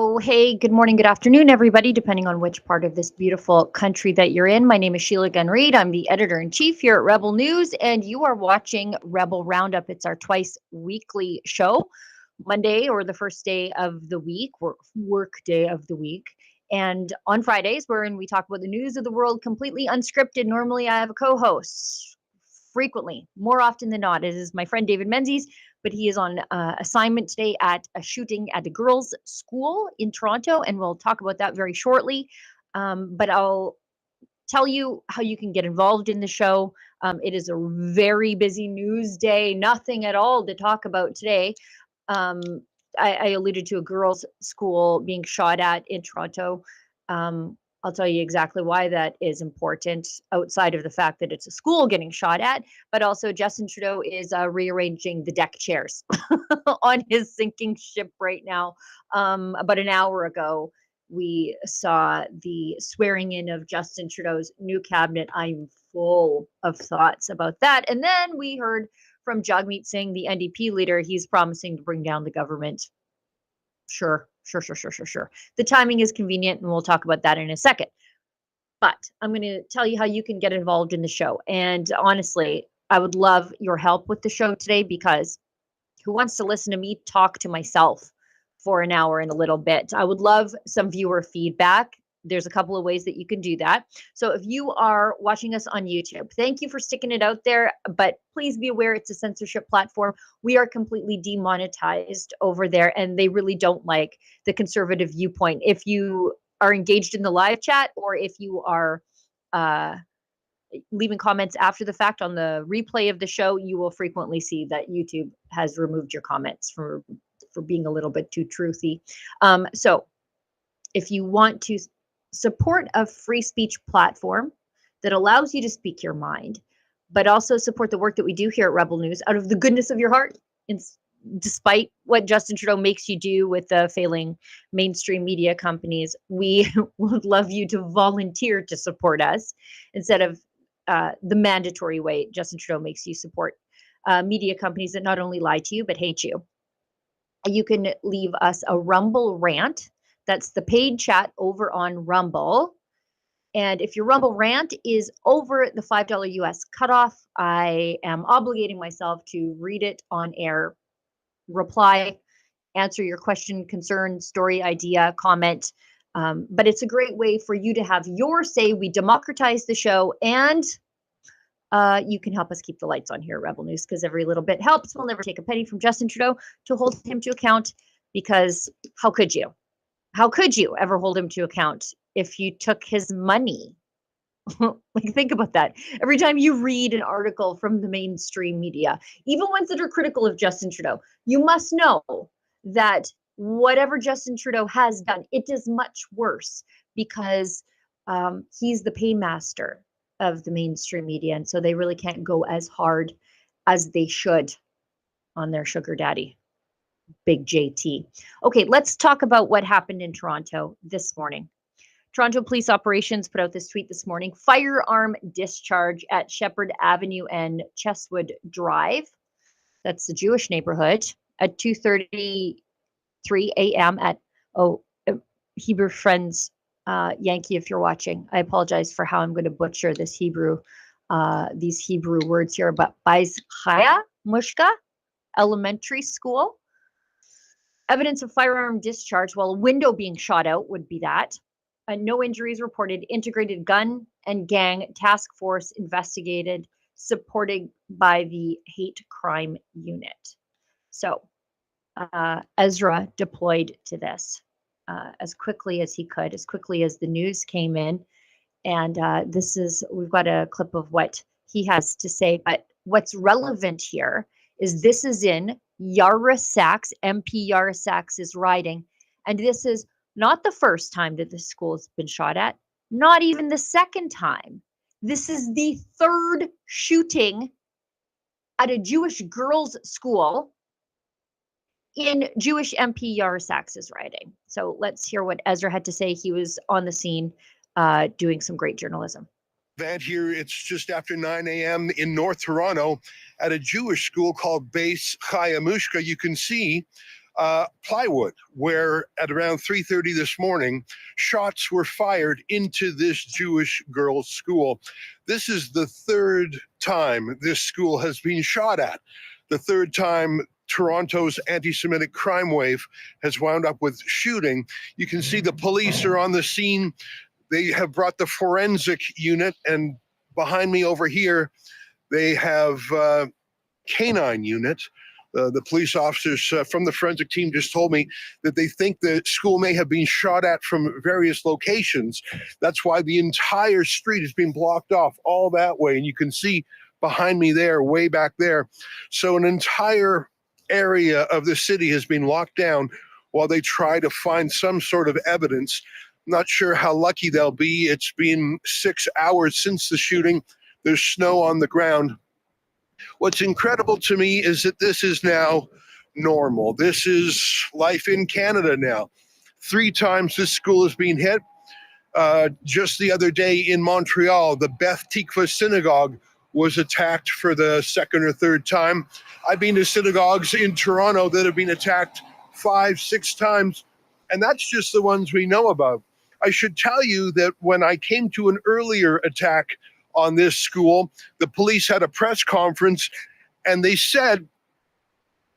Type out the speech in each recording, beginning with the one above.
Oh, hey, good morning, good afternoon, everybody, depending on which part of this beautiful country that you're in. My name is Sheila Gunn-Reid. I'm the editor-in-chief here at Rebel News, and you are watching Rebel Roundup. It's our twice weekly show, Monday or the first day of the week, or work day of the week. And on Fridays, wherein we talk about the news of the world completely unscripted. Normally, I have a co-host. Frequently, more often than not, it is my friend David Menzies, but he is on assignment today at a shooting at a girls' school in Toronto, and we'll talk about that very shortly. But I'll tell you how you can get involved in the show. It is a very busy news day, nothing at all to talk about today. I alluded to a girls' school being shot at in Toronto. I'll tell you exactly why that is important outside of the fact that it's a school getting shot at, but also Justin Trudeau is rearranging the deck chairs on his sinking ship right now. About an hour ago, we saw the swearing in of Justin Trudeau's new cabinet. I'm full of thoughts about that. And then we heard from Jagmeet Singh, the NDP leader. He's promising to bring down the government. Sure. The timing is convenient, and we'll talk about that in a second. But I'm going to tell you how you can get involved in the show. And honestly, I would love your help with the show today, because who wants to listen to me talk to myself for an hour and a little bit? I would love some viewer feedback. There's a couple of ways that you can do that. So if you are watching us on YouTube, thank you for sticking it out there, but please be aware it's a censorship platform. We are completely demonetized over there, and they really don't like the conservative viewpoint. If you are engaged in the live chat, or if you are leaving comments after the fact on the replay of the show, you will frequently see that YouTube has removed your comments for being a little bit too truthy. So if you want to support a free speech platform that allows you to speak your mind, but also support the work that we do here at Rebel News out of the goodness of your heart, despite what Justin Trudeau makes you do with the failing mainstream media companies, we would love you to volunteer to support us instead of the mandatory way Justin Trudeau makes you support media companies that not only lie to you, but hate you. You can leave us a Rumble rant. That's the paid chat over on Rumble. And if your Rumble rant is over the $5 US cutoff, I am obligating myself to read it on air, reply, answer your question, concern, story, idea, comment. But it's a great way for you to have your say. We democratize the show, and you can help us keep the lights on here at Rebel News, because every little bit helps. We'll never take a penny from Justin Trudeau to hold him to account, because how could you? How could you ever hold him to account if you took his money? Like, think about that. Every time you read an article from the mainstream media, even ones that are critical of Justin Trudeau, you must know that whatever Justin Trudeau has done, it is much worse, because he's the paymaster of the mainstream media. And so they really can't go as hard as they should on their sugar daddy, Big JT. Okay, let's talk about what happened in Toronto this morning. Toronto Police Operations put out this tweet this morning: firearm discharge at Shepherd Avenue and Chestwood Drive. That's the Jewish neighborhood at 2:33 a.m. at Hebrew Friends Yankee, if you're watching. I apologize for how I'm going to butcher this these Hebrew words here, but Bais Chaya Mushka Elementary School. Evidence of firearm discharge while a window being shot out would be that. No injuries reported. Integrated gun and gang task force investigated, supported by the hate crime unit. So Ezra deployed to this as quickly as he could, as quickly as the news came in. And we've got a clip of what he has to say. But what's relevant here is this is in Yara Sachs, MP Yara Sachs' riding. And this is not the first time that the school has been shot at, not even the second time. This is the third shooting at a Jewish girls' school in Jewish MP Yara Sachs' riding. So let's hear what Ezra had to say. He was on the scene doing some great journalism. Event here, it's just after 9 a.m. in North Toronto at a Jewish school called Bais Chaya Mushka. You can see plywood, where at around 3:30 this morning, shots were fired into this Jewish girls' school. This is the third time this school has been shot at. The third time Toronto's anti-Semitic crime wave has wound up with shooting. You can see the police are on the scene. They have brought the forensic unit, and behind me over here, they have canine unit. The police officers from the forensic team just told me that they think the school may have been shot at from various locations. That's why the entire street has been blocked off all that way. And you can see behind me there, way back there. So an entire area of the city has been locked down while they try to find some sort of evidence. Not sure how lucky they'll be. It's been 6 hours since the shooting. There's snow on the ground. What's incredible to me is that this is now normal. This is life in Canada now. 3 times this school has been hit. Just the other day in Montreal, the Beth Tikva synagogue was attacked for the second or third time. I've been to synagogues in Toronto that have been attacked 5, 6 times, and that's just the ones we know about. I should tell you that when I came to an earlier attack on this school, the police had a press conference, and they said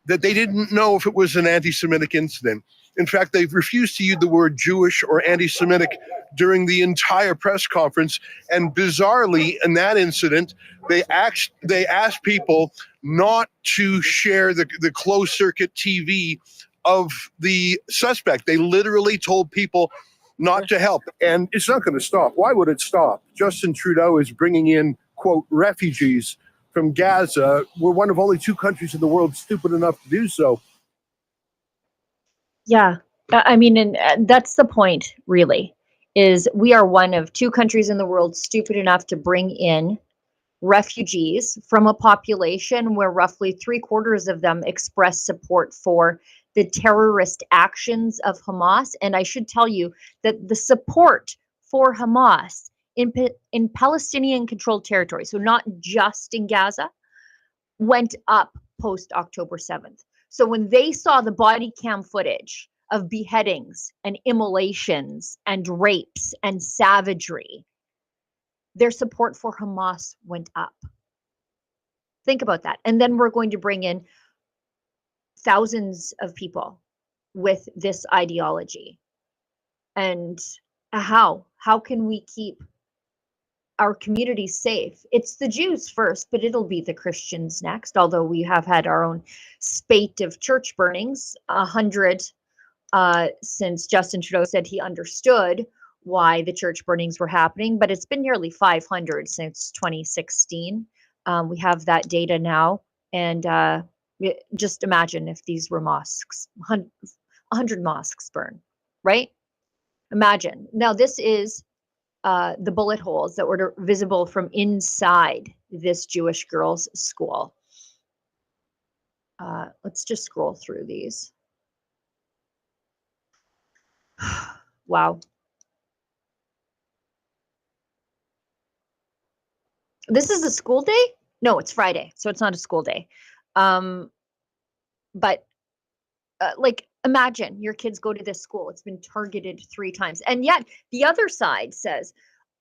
that they didn't know if it was an anti-Semitic incident. In fact, they've refused to use the word Jewish or anti-Semitic during the entire press conference. And bizarrely, in that incident, they asked people not to share the closed circuit TV of the suspect. They literally told people not to help. And it's not going to stop. Why would it stop? Justin Trudeau is bringing in, quote, refugees from Gaza. We're one of only 2 countries in the world stupid enough to do so. Yeah, I mean, and that's the point, really, is we are one of 2 countries in the world stupid enough to bring in refugees from a population where roughly 3/4 of them express support for the terrorist actions of Hamas. And I should tell you that the support for Hamas in Palestinian-controlled territory, so not just in Gaza, went up post October 7th. So when they saw the body cam footage of beheadings and immolations and rapes and savagery, their support for Hamas went up. Think about that. And then we're going to bring in thousands of people with this ideology. And how can we keep our communities safe? It's the Jews first, but it'll be the Christians next, although we have had our own spate of church burnings, 100 since Justin Trudeau said he understood why the church burnings were happening, but it's been nearly 500 since 2016. We have that data now, and just imagine if these were mosques, 100 mosques burn, right? Imagine. Now this is the bullet holes that were visible from inside this Jewish girls' school. Let's just scroll through these. Wow. This is a school day? No, it's Friday, so it's not a school day. But like, imagine your kids go to this school. It's been targeted 3 times. And yet the other side says,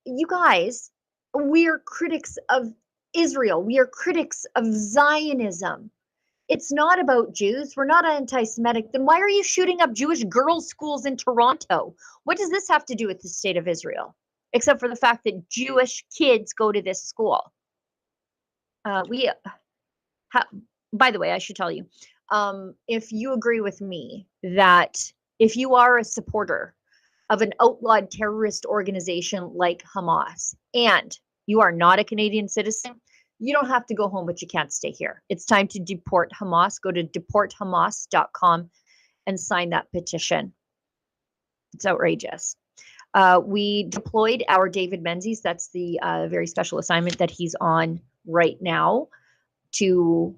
you guys, we're critics of Israel. We are critics of Zionism. It's not about Jews. We're not anti-Semitic. Then why are you shooting up Jewish girls' schools in Toronto? What does this have to do with the state of Israel? Except for the fact that Jewish kids go to this school. By the way, I should tell you, if you agree with me that if you are a supporter of an outlawed terrorist organization like Hamas and you are not a Canadian citizen, you don't have to go home, but you can't stay here. It's time to deport Hamas. Go to deporthamas.com and sign that petition. It's outrageous. We deployed our David Menzies. That's the very special assignment that he's on right now, to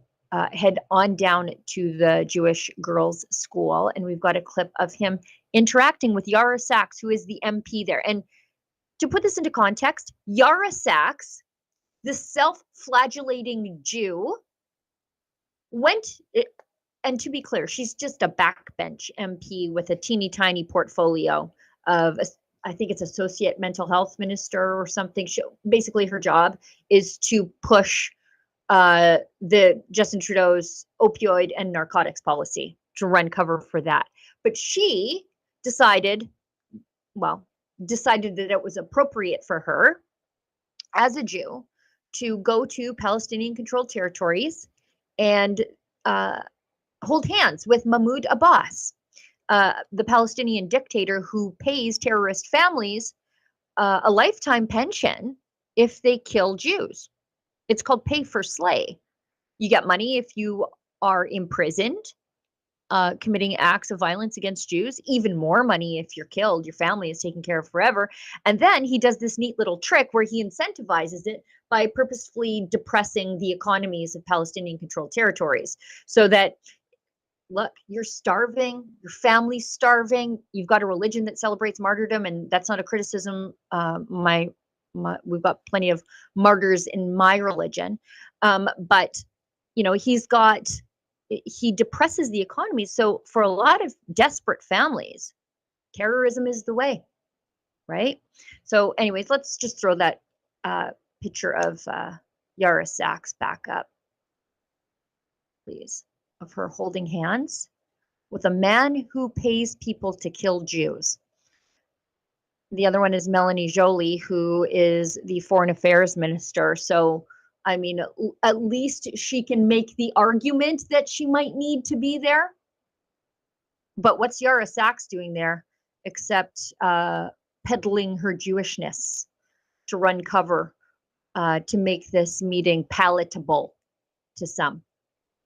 head on down to the Jewish girls' school. And we've got a clip of him interacting with Yara Sachs, who is the MP there. And to put this into context, Yara Sachs, the self-flagellating Jew, and to be clear, she's just a backbench MP with a teeny tiny portfolio of, I think it's associate mental health minister or something. Basically, her job is to push the Justin Trudeau's opioid and narcotics policy, to run cover for that. But she decided that it was appropriate for her as a Jew to go to Palestinian-controlled territories and hold hands with Mahmoud Abbas, the Palestinian dictator who pays terrorist families a lifetime pension if they kill Jews. It's called pay for slay. You get money if you are imprisoned, committing acts of violence against Jews, even more money if you're killed, your family is taken care of forever. And then he does this neat little trick where he incentivizes it by purposefully depressing the economies of Palestinian-controlled territories, so that, look, you're starving, your family's starving, you've got a religion that celebrates martyrdom, and that's not a criticism. We've got plenty of martyrs in my religion, but he depresses the economy. So for a lot of desperate families, terrorism is the way, right? So anyways, let's just throw that picture of Yara Sachs back up, please, of her holding hands with a man who pays people to kill Jews. The other one is Melanie Joly, who is the foreign affairs minister. So, I mean, at least she can make the argument that she might need to be there. But what's Yara Sachs doing there except peddling her Jewishness to run cover, to make this meeting palatable to some?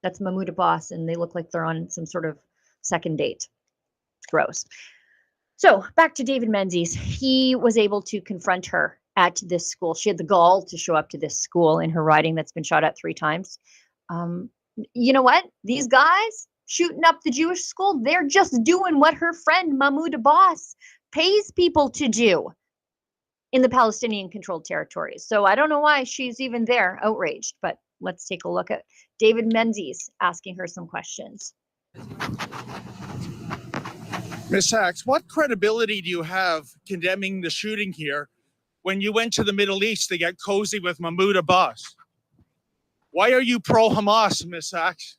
That's Mahmoud Abbas, and they look like they're on some sort of second date. It's gross. So back to David Menzies. He was able to confront her at this school. She had the gall to show up to this school in her riding that's been shot at 3 times. You know what? These guys shooting up the Jewish school, they're just doing what her friend Mahmoud Abbas pays people to do. in the Palestinian-controlled territories. So I don't know why she's even there, outraged. But let's take a look at David Menzies asking her some questions. Ms. Sachs, what credibility do you have condemning the shooting here when you went to the Middle East to get cozy with Mahmoud Abbas? Why are you pro-Hamas, Ms. Sachs?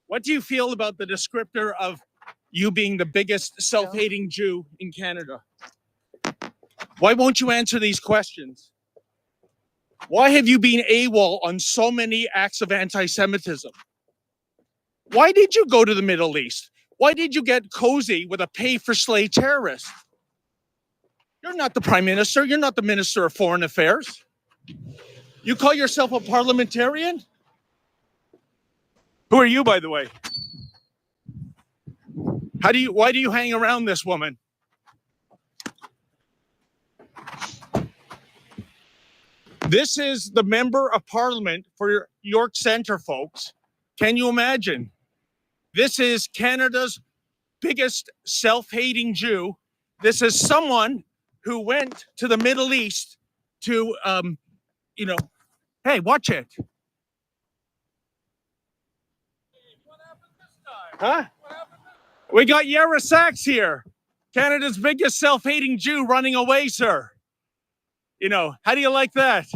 What do you feel about the descriptor of you being the biggest self-hating Jew in Canada? Why won't you answer these questions? Why have you been AWOL on so many acts of anti-Semitism? Why did you go to the Middle East? Why did you get cozy with a pay-for-slay terrorist? You're not the Prime Minister. You're not the Minister of Foreign Affairs. You call yourself a parliamentarian? Who are you, by the way? Why do you hang around this woman? This is the Member of Parliament for York Centre, folks. Can you imagine? This is Canada's biggest self-hating Jew. This is someone who went to the Middle East to, hey, watch it. What happened this time? Huh? We got Yara Sachs here, Canada's biggest self-hating Jew running away, sir. How do you like that?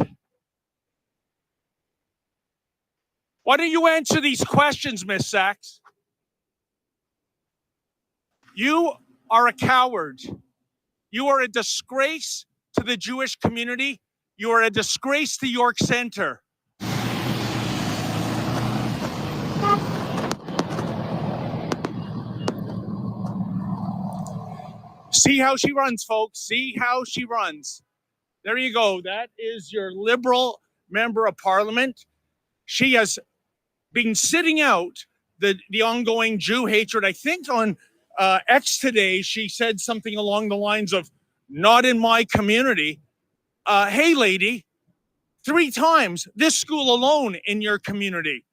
Why don't you answer these questions, Miss Sachs? You are a coward. You are a disgrace to the Jewish community. You are a disgrace to York Centre. See how she runs, folks. See how she runs. There you go. That is your Liberal Member of Parliament. She has been sitting out the ongoing Jew hatred. I think on X today, she said something along the lines of, not in my community. Hey, lady, 3 times this school alone in your community.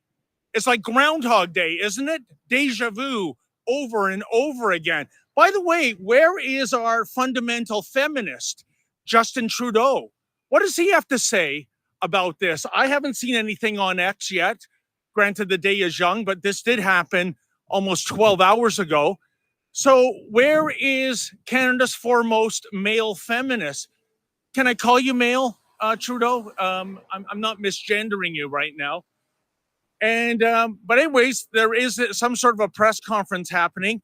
It's like Groundhog Day, isn't it? Deja vu over and over again. By the way, where is our fundamental feminist, Justin Trudeau? What does he have to say about this? I haven't seen anything on X yet. Granted, the day is young, but this did happen almost 12 hours ago. So where is Canada's foremost male feminist? Can I call you male, Trudeau? I'm not misgendering you right now. And but anyways, there is some sort of a press conference happening.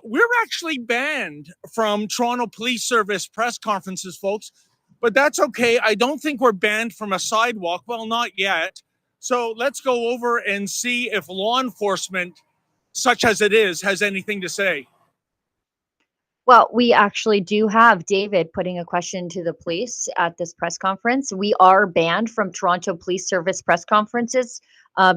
We're actually banned from Toronto Police Service press conferences, folks. But that's okay. I don't think we're banned from a sidewalk. Well, not yet. So let's go over and see if law enforcement, such as it is, has anything to say. Well, we actually do have David putting a question to the police at this press conference. We are banned from Toronto Police Service press conferences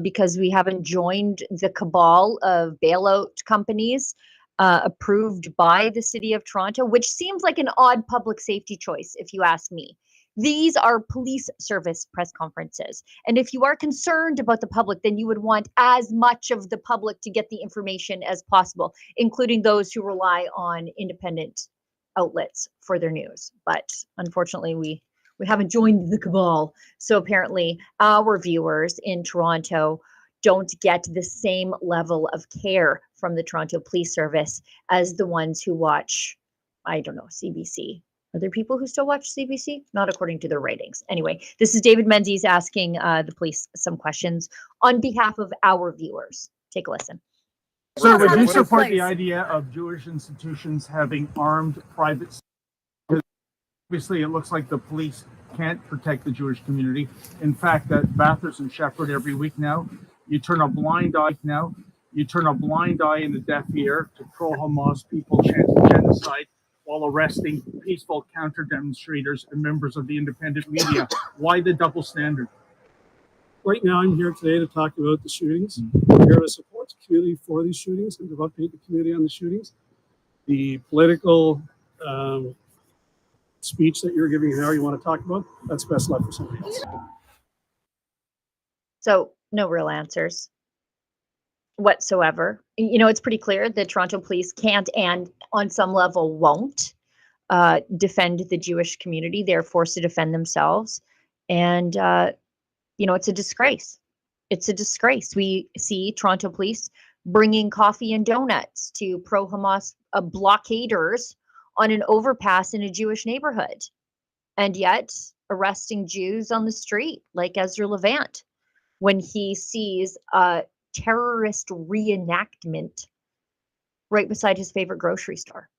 because we haven't joined the cabal of bailout companies approved by the City of Toronto, which seems like an odd public safety choice, if you ask me. These are police service press conferences. And if you are concerned about the public, then you would want as much of the public to get the information as possible, including those who rely on independent outlets for their news. But unfortunately, we haven't joined the cabal. So apparently our viewers in Toronto don't get the same level of care from the Toronto Police Service as the ones who watch, I don't know, CBC. Are there people who still watch CBC? Not according to their ratings. Anyway, this is David Menzies asking the police some questions on behalf of our viewers. Take a listen. So would you support the idea of Jewish institutions having armed private? Obviously, it looks like the police can't protect the Jewish community. In fact, at Bathurst and Shepherd every week now, you turn a blind eye in the deaf ear to pro-Hamas people chanting genocide while arresting peaceful counter-demonstrators and members of the independent media. Why the double standard? Right now, I'm here today to talk about the shootings. I'm here to support the community for these shootings and to update the community on the shootings. The political speech that you're giving here, you want to talk about, that's best left for somebody else. So no real answers whatsoever. It's pretty clear that Toronto police can't and on some level won't defend the Jewish community. They're forced to defend themselves. And, it's a disgrace. It's a disgrace. We see Toronto police bringing coffee and donuts to pro-Hamas blockaders on an overpass in a Jewish neighborhood, and yet arresting Jews on the street like Ezra Levant when he sees a terrorist reenactment right beside his favorite grocery store.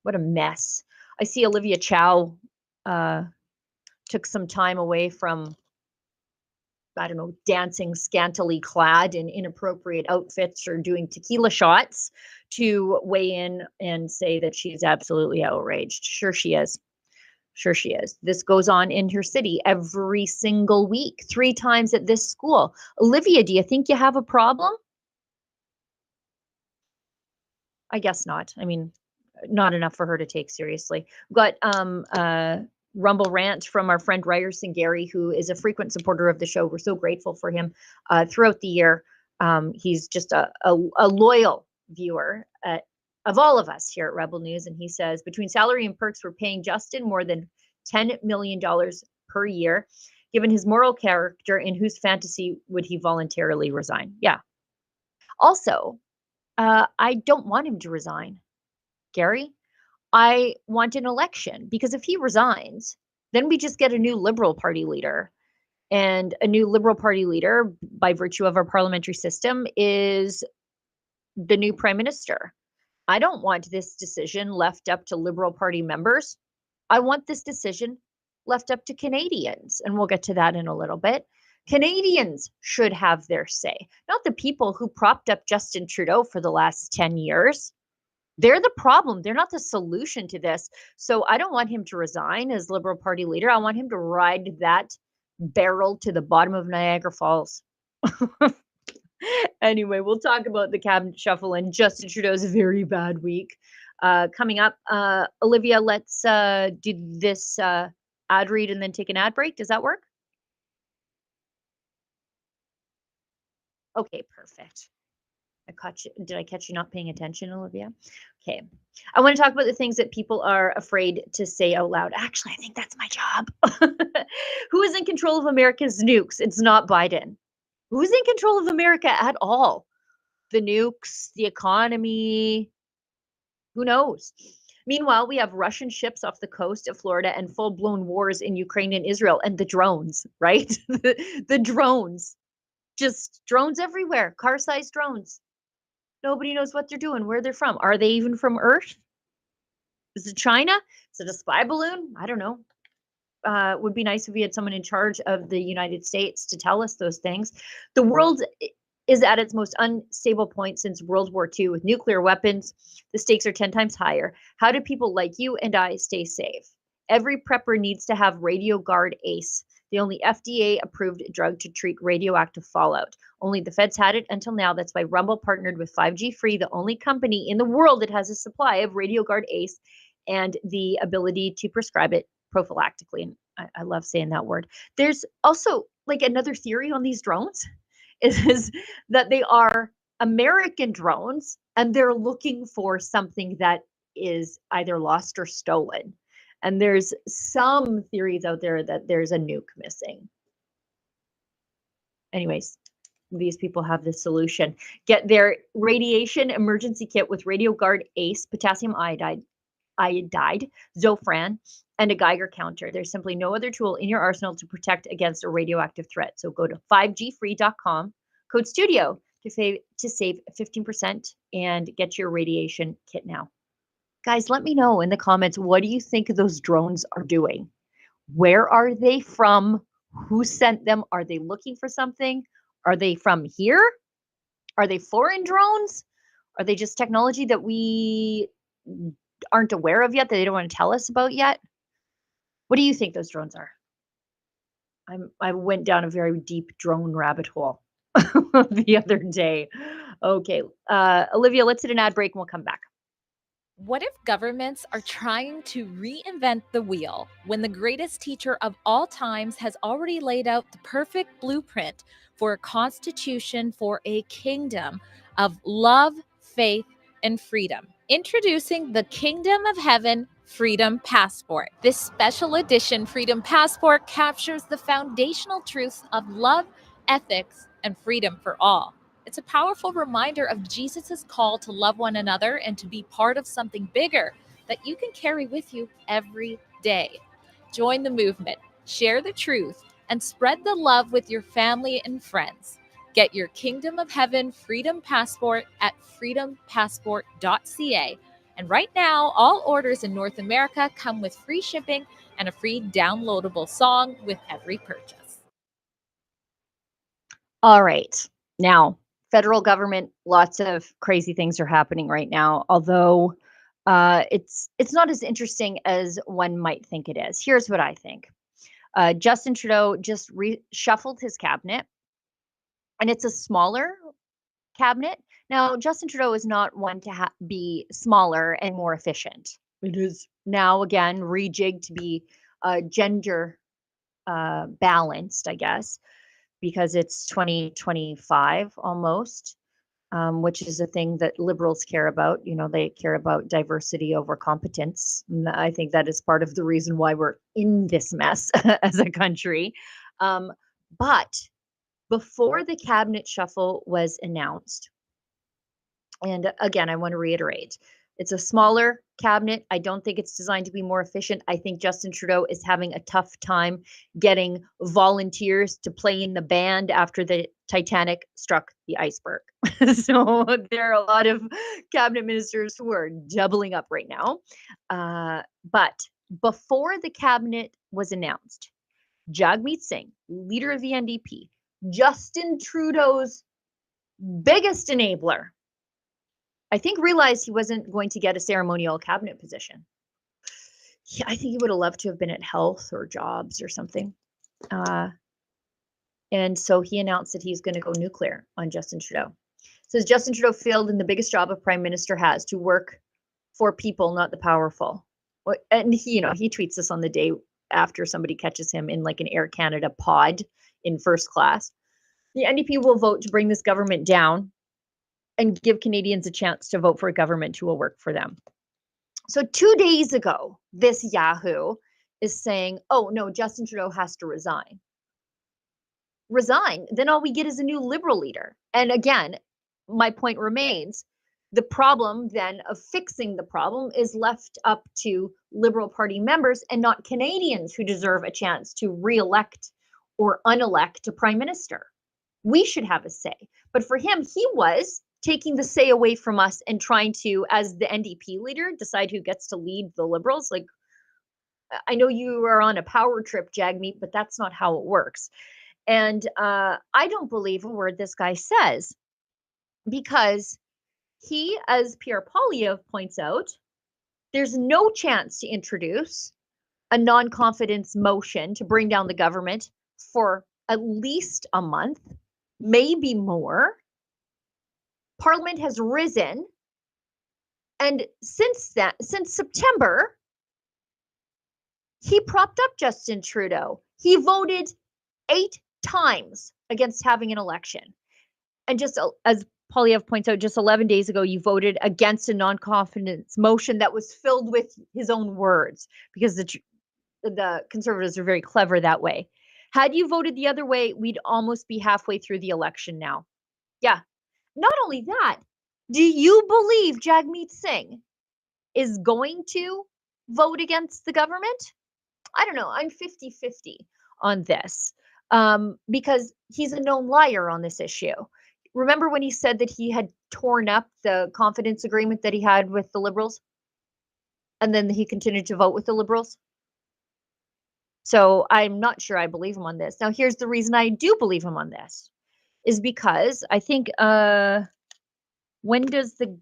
What a mess. I see Olivia Chow took some time away from, I don't know, dancing scantily clad in inappropriate outfits or doing tequila shots to weigh in and say that she's absolutely outraged. Sure she is. Sure she is. This goes on in her city every single week, 3 times at this school. Olivia, do you think you have a problem? I guess not. I mean, not enough for her to take seriously. We've got Rumble rant from our friend Ryerson Gary, who is a frequent supporter of the show. We're so grateful for him throughout the year. He's just a loyal viewer of all of us here at Rebel News. And he says, between salary and perks, we're paying Justin more than $10 million per year. Given his moral character, in whose fantasy would he voluntarily resign? Yeah. Also, I don't want him to resign, Gary. I want an election, because if he resigns, then we just get a new Liberal Party leader. And a new Liberal Party leader, by virtue of our parliamentary system, is the new Prime Minister. I don't want this decision left up to Liberal Party members. I want this decision left up to Canadians. And we'll get to that in a little bit. Canadians should have their say, not the people who propped up Justin Trudeau for the last 10 years. They're the problem. They're not the solution to this. So I don't want him to resign as Liberal Party leader. I want him to ride that barrel to the bottom of Niagara Falls. Anyway, we'll talk about the cabinet shuffle and Justin Trudeau's very bad week. Coming up, Olivia, let's do this ad read and then take an ad break. Does that work? Okay, perfect. I caught you. Did I catch you not paying attention, Olivia? Okay. I want to talk about the things that people are afraid to say out loud. Actually, I think that's my job. Who is in control of America's nukes? It's not Biden. Who's in control of America at all? The nukes, the economy, who knows? Meanwhile, we have Russian ships off the coast of Florida and full-blown wars in Ukraine and Israel, and the drones, right? the drones. Just drones everywhere, car-sized drones. Nobody knows what they're doing, where they're from. Are they even from Earth? Is it China? Is it a spy balloon? I don't know. It would be nice if we had someone in charge of the United States to tell us those things. The world is at its most unstable point since World War II. With nuclear weapons, the stakes are 10 times higher. How do people like you and I stay safe? Every prepper needs to have RadioGuard ACE, the only FDA-approved drug to treat radioactive fallout. Only the feds had it until now. That's why Rumble partnered with 5G Free, the only company in the world that has a supply of RadioGuard ACE and the ability to prescribe it prophylactically. And I love saying that word. There's also like another theory on these drones is that they are American drones and they're looking for something that is either lost or stolen. And there's some theories out there that there's a nuke missing. Anyways, these people have the solution. Get their radiation emergency kit with RadioGuard ACE, potassium iodide, Zofran, and a Geiger counter. There's simply no other tool in your arsenal to protect against a radioactive threat. So go to 5gfree.com, code STUDIO to save 15% and get your radiation kit now. Guys, let me know in the comments, what do you think those drones are doing? Where are they from? Who sent them? Are they looking for something? Are they from here? Are they foreign drones? Are they just technology that we aren't aware of yet, that they don't want to tell us about yet? What do you think those drones are? I went down a very deep drone rabbit hole the other day. Okay, Olivia, let's hit an ad break and we'll come back. What if governments are trying to reinvent the wheel when the greatest teacher of all times has already laid out the perfect blueprint for a constitution for a kingdom of love, faith, and freedom? Introducing the Kingdom of Heaven Freedom Passport. This special edition Freedom Passport captures the foundational truths of love, ethics, and freedom for all. It's a powerful reminder of Jesus' call to love one another and to be part of something bigger that you can carry with you every day. Join the movement, share the truth, and spread the love with your family and friends. Get your Kingdom of Heaven Freedom Passport at freedompassport.ca. And right now, all orders in North America come with free shipping and a free downloadable song with every purchase. All right. Now, federal government, lots of crazy things are happening right now, although it's not as interesting as one might think it is. Here's what I think. Justin Trudeau just reshuffled his cabinet, and it's a smaller cabinet. Now, Justin Trudeau is not one to be smaller and more efficient. It is now, again, rejigged to be gender balanced, I guess, because it's 2025 almost, which is a thing that Liberals care about. You know, they care about diversity over competence. And I think that is part of the reason why we're in this mess as a country. But before the cabinet shuffle was announced, and again, I want to reiterate, it's a smaller cabinet. I don't think it's designed to be more efficient. I think Justin Trudeau is having a tough time getting volunteers to play in the band after the Titanic struck the iceberg. So there are a lot of cabinet ministers who are doubling up right now. But before the cabinet was announced, Jagmeet Singh, leader of the NDP, Justin Trudeau's biggest enabler, I think realized he wasn't going to get a ceremonial cabinet position. Yeah, I think he would have loved to have been at health or jobs or something. And so he announced that he's going to go nuclear on Justin Trudeau. Says Justin Trudeau failed in the biggest job a prime minister has, to work for people, not the powerful. And he tweets this on the day after somebody catches him in like an Air Canada pod in first class. The NDP will vote to bring this government down and give Canadians a chance to vote for a government who will work for them. So 2 days ago, this Yahoo is saying, oh no, Justin Trudeau has to resign. Resign, then all we get is a new Liberal leader. And again, my point remains, the problem then of fixing the problem is left up to Liberal Party members and not Canadians who deserve a chance to re-elect or unelect a prime minister. We should have a say. But for him, he was taking the say away from us and trying to, as the NDP leader, decide who gets to lead the Liberals. Like, I know you are on a power trip, Jagmeet, but that's not how it works. And I don't believe a word this guy says, because he, as Pierre Poilievre points out, there's no chance to introduce a non-confidence motion to bring down the government for at least a month, maybe more. Parliament has risen, and since September, he propped up Justin Trudeau. He voted 8 times against having an election. And just as Poilievre points out, just 11 days ago, you voted against a non-confidence motion that was filled with his own words, because the Conservatives are very clever that way. Had you voted the other way, we'd almost be halfway through the election now. Yeah. Not only that, do you believe Jagmeet Singh is going to vote against the government? I don't know. I'm 50-50 on this, because he's a known liar on this issue. Remember when he said that he had torn up the confidence agreement that he had with the Liberals? And then he continued to vote with the Liberals? So I'm not sure I believe him on this. Now, here's the reason I do believe him on this, is because I think, when does the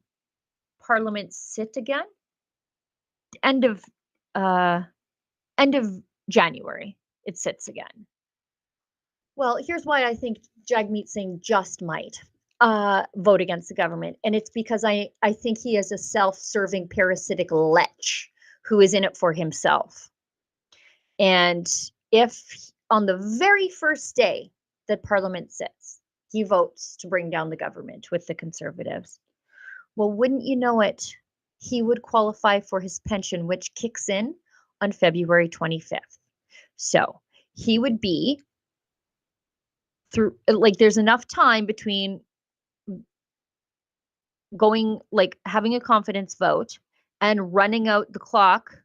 Parliament sit again? End of January, it sits again. Well, here's why I think Jagmeet Singh just might vote against the government. And it's because I think he is a self-serving parasitic lech who is in it for himself. And if on the very first day that Parliament sits, he votes to bring down the government with the Conservatives, well, wouldn't you know it, he would qualify for his pension, which kicks in on February 25th. So he would be through, like, there's enough time between going, like, having a confidence vote and running out the clock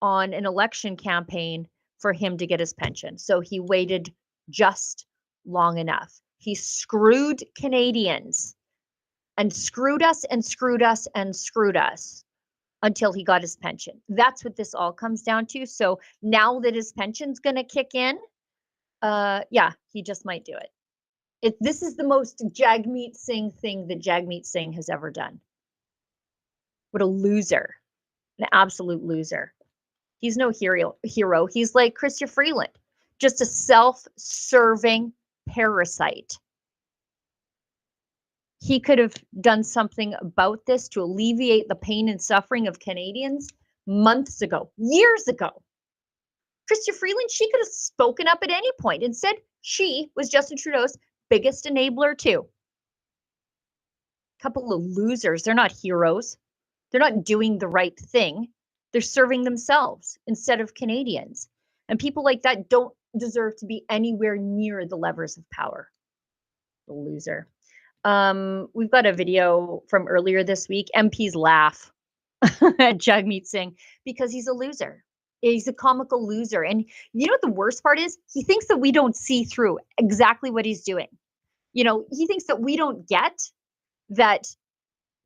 on an election campaign for him to get his pension. So he waited just long enough. He screwed Canadians and screwed us and screwed us and screwed us until he got his pension. That's what this all comes down to. So now that his pension's going to kick in, yeah, he just might do it. This is the most Jagmeet Singh thing that Jagmeet Singh has ever done. What a loser. An absolute loser. He's no hero. He's like Chrystia Freeland, just a self-serving parasite. He could have done something about this to alleviate the pain and suffering of Canadians months ago, years ago. Chrystia Freeland, she could have spoken up at any point and said she was Justin Trudeau's biggest enabler too. Couple of losers. They're not heroes. They're not doing the right thing. They're serving themselves instead of Canadians. And people like that don't deserve to be anywhere near the levers of power. The loser. We've got a video from earlier this week. MPs laugh at Jagmeet Singh because he's a loser. He's a comical loser. And you know what the worst part is? He thinks that we don't see through exactly what he's doing. You know, he thinks that we don't get that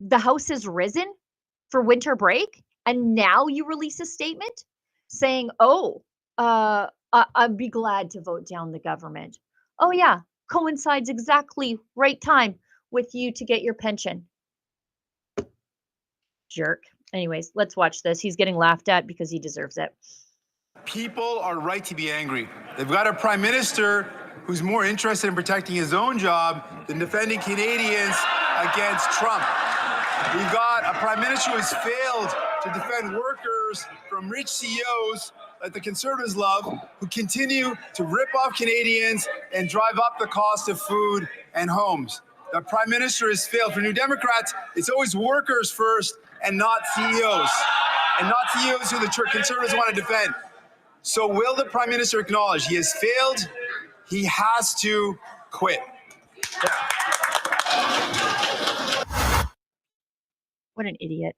the House has risen for winter break. And now you release a statement saying, oh, I'd be glad to vote down the government. Oh, yeah, coincides exactly right time with you to get your pension. Jerk. Anyways, let's watch this. He's getting laughed at because he deserves it. People are right to be angry. They've got a prime minister who's more interested in protecting his own job than defending Canadians against Trump. We've got a prime minister who has failed to defend workers from rich CEOs that the Conservatives love, who continue to rip off Canadians and drive up the cost of food and homes. The Prime Minister has failed. For New Democrats, it's always workers first and not CEOs. And not CEOs who the Conservatives want to defend. So will the Prime Minister acknowledge he has failed? He has to quit. What an idiot.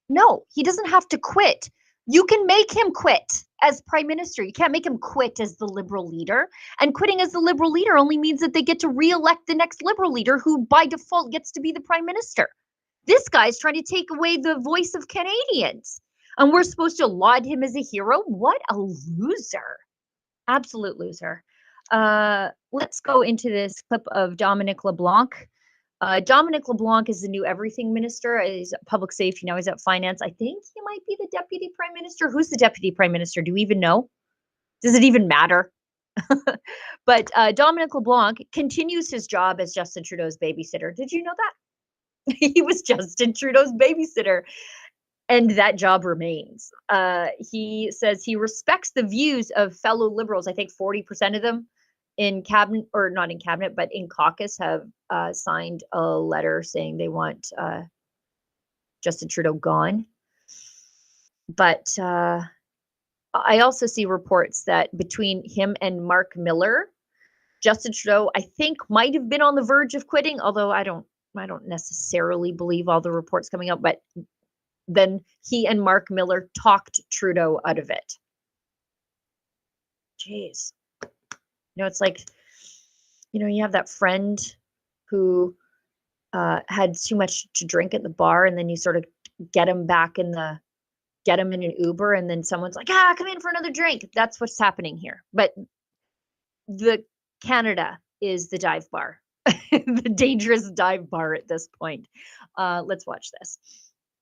No, he doesn't have to quit. You can make him quit as prime minister. You can't make him quit as the Liberal leader. And quitting as the Liberal leader only means that they get to re-elect the next Liberal leader who by default gets to be the prime minister. This guy's trying to take away the voice of Canadians. And we're supposed to laud him as a hero? What a loser. Absolute loser. Let's go into this clip of Dominic LeBlanc. Dominic LeBlanc is the new everything minister. He's at public safety. Now he's at finance. I think he might be the deputy prime minister. Who's the deputy prime minister? Do we even know? Does it even matter? But Dominic LeBlanc continues his job as Justin Trudeau's babysitter. Did you know that? He was Justin Trudeau's babysitter. And that job remains. He says he respects the views of fellow Liberals. I think 40% of them in cabinet, or not in cabinet, but in caucus have signed a letter saying they want Justin Trudeau gone. But I also see reports that between him and Mark Miller, Justin Trudeau, I think, might have been on the verge of quitting, although I don't necessarily believe all the reports coming out, but then he and Mark Miller talked Trudeau out of it. Jeez. You know, it's like, you know, you have that friend who had too much to drink at the bar, and then you sort of get him in an Uber, and then someone's like, come in for another drink. That's what's happening here. But the Canada is the dive bar, the dangerous dive bar at this point. Let's watch this.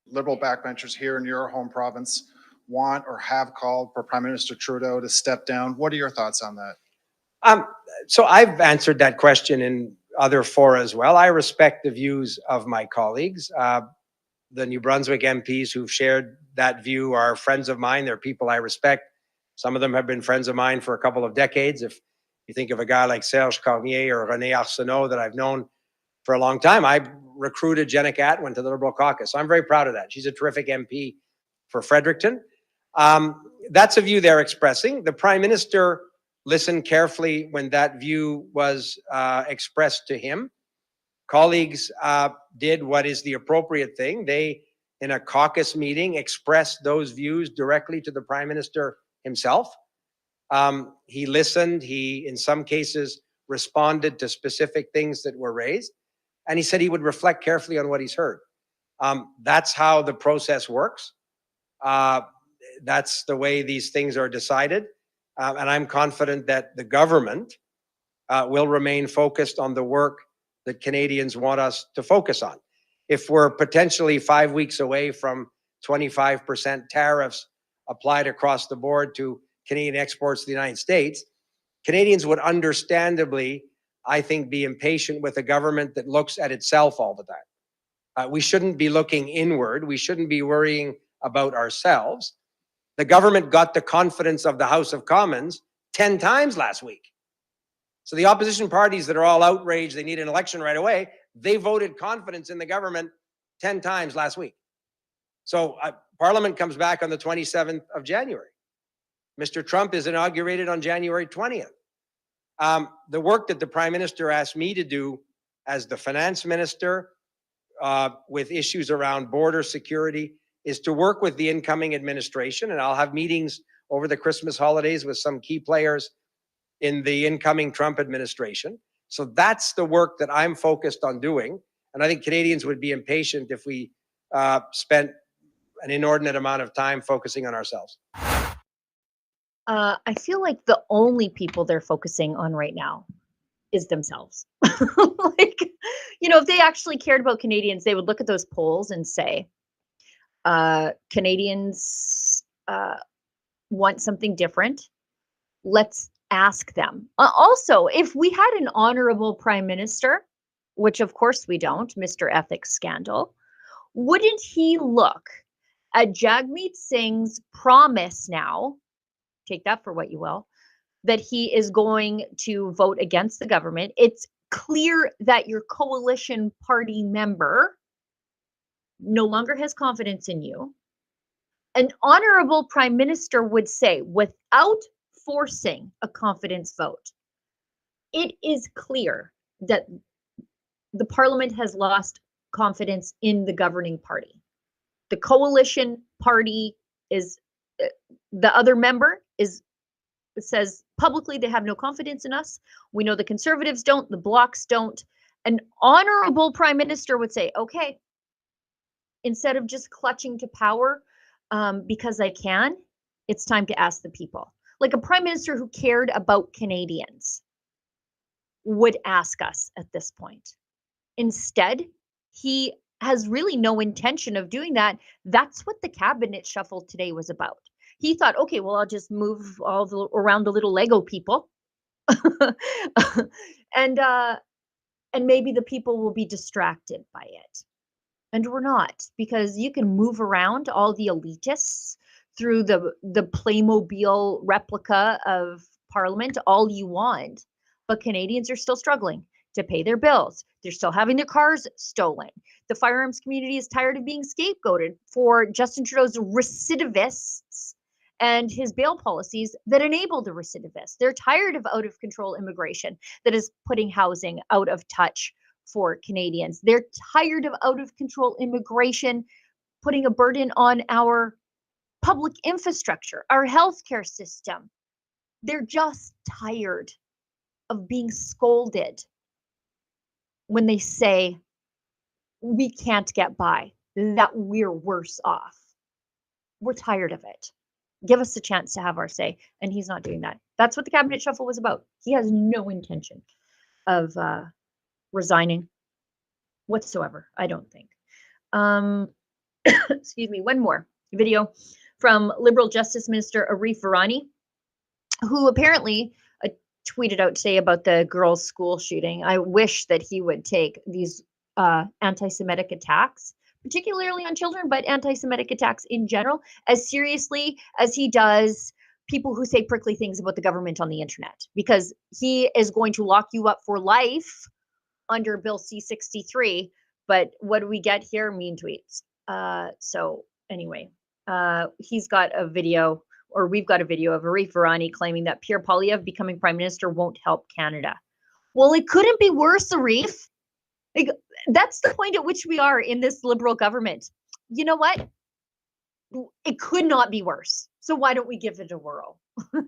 Liberal backbenchers here in your home province want or have called for Prime Minister Trudeau to step down. What are your thoughts on that? So I've answered that question in other fora as well. I respect the views of my colleagues. The New Brunswick MPs who've shared that view are friends of mine. They're people I respect. Some of them have been friends of mine for a couple of decades. If you think of a guy like Serge Cormier or René Arsenault that I've known for a long time, I recruited Jenica Atwin to the Liberal caucus. So I'm very proud of that. She's a terrific MP for Fredericton. That's a view they're expressing. The Prime Minister listened carefully when that view was expressed to him. Colleagues did what is the appropriate thing. They, in a caucus meeting, expressed those views directly to the Prime Minister himself. He listened. He, in some cases, responded to specific things that were raised. And he said he would reflect carefully on what he's heard. That's how the process works. That's the way these things are decided. And I'm confident that the government will remain focused on the work that Canadians want us to focus on. If we're potentially 5 weeks away from 25% tariffs applied across the board to Canadian exports to the United States, Canadians would understandably, I think, be impatient with a government that looks at itself all the time. We shouldn't be looking inward. We shouldn't be worrying about ourselves. The government got the confidence of the House of Commons 10 times last week. So the opposition parties that are all outraged, they need an election right away, they voted confidence in the government 10 times last week. So Parliament comes back on the 27th of January. Mr. Trump is inaugurated on January 20th. The work that the Prime Minister asked me to do as the Finance Minister with issues around border security is to work with the incoming administration, and I'll have meetings over the Christmas holidays with some key players in the incoming Trump administration. So that's the work that I'm focused on doing. And I think Canadians would be impatient if we spent an inordinate amount of time focusing on ourselves. I feel like the only people they're focusing on right now is themselves. Like, you know, if they actually cared about Canadians, they would look at those polls and say, Canadians want something different. Let's ask them. Also, if we had an honorable Prime Minister, which of course we don't, Mr. Ethics Scandal, wouldn't he look at Jagmeet Singh's promise now, take that for what you will, that he is going to vote against the government? It's clear that your coalition party member no longer has confidence in you. An honorable Prime Minister would say, without forcing a confidence vote, it is clear that the Parliament has lost confidence in the governing party. The coalition party is, the other member says publicly they have no confidence in us. We know the Conservatives don't, the Blocs don't. An honorable Prime Minister would say, okay, instead of just clutching to power because I can, it's time to ask the people. Like a Prime Minister who cared about Canadians would ask us at this point. Instead, he has really no intention of doing that. That's what the cabinet shuffle today was about. He thought, okay, well, I'll just move around the little Lego people. and maybe the people will be distracted by it. And we're not, because you can move around all the elitists through the Playmobil replica of Parliament all you want, but Canadians are still struggling to pay their bills. They're still having their cars stolen. The firearms community is tired of being scapegoated for Justin Trudeau's recidivists and his bail policies that enable the recidivists. They're tired of out-of-control immigration that is putting housing out of touch for Canadians. They're tired of out-of-control immigration putting a burden on our public infrastructure, our healthcare system. They're just tired of being scolded when they say we can't get by, that we're worse off. We're tired of it. Give us a chance to have our say. And he's not doing that. That's what the cabinet shuffle was about. He has no intention of resigning whatsoever, I don't think. Excuse me, one more video from Liberal Justice Minister Arif Virani, who apparently tweeted out today about the girls' school shooting. I wish that he would take these anti-Semitic attacks, particularly on children, but anti-Semitic attacks in general, as seriously as he does people who say prickly things about the government on the internet, because he is going to lock you up for life under Bill C-63 But what do we get here? Mean tweets. So anyway, he's got a video, or we've got a video of Arif Virani claiming that Pierre Poilievre becoming prime minister won't help Canada. Well, it couldn't be worse, Arif. Like, that's the point at which we are in this Liberal government. You know what? It could not be worse. So why don't we give it a whirl?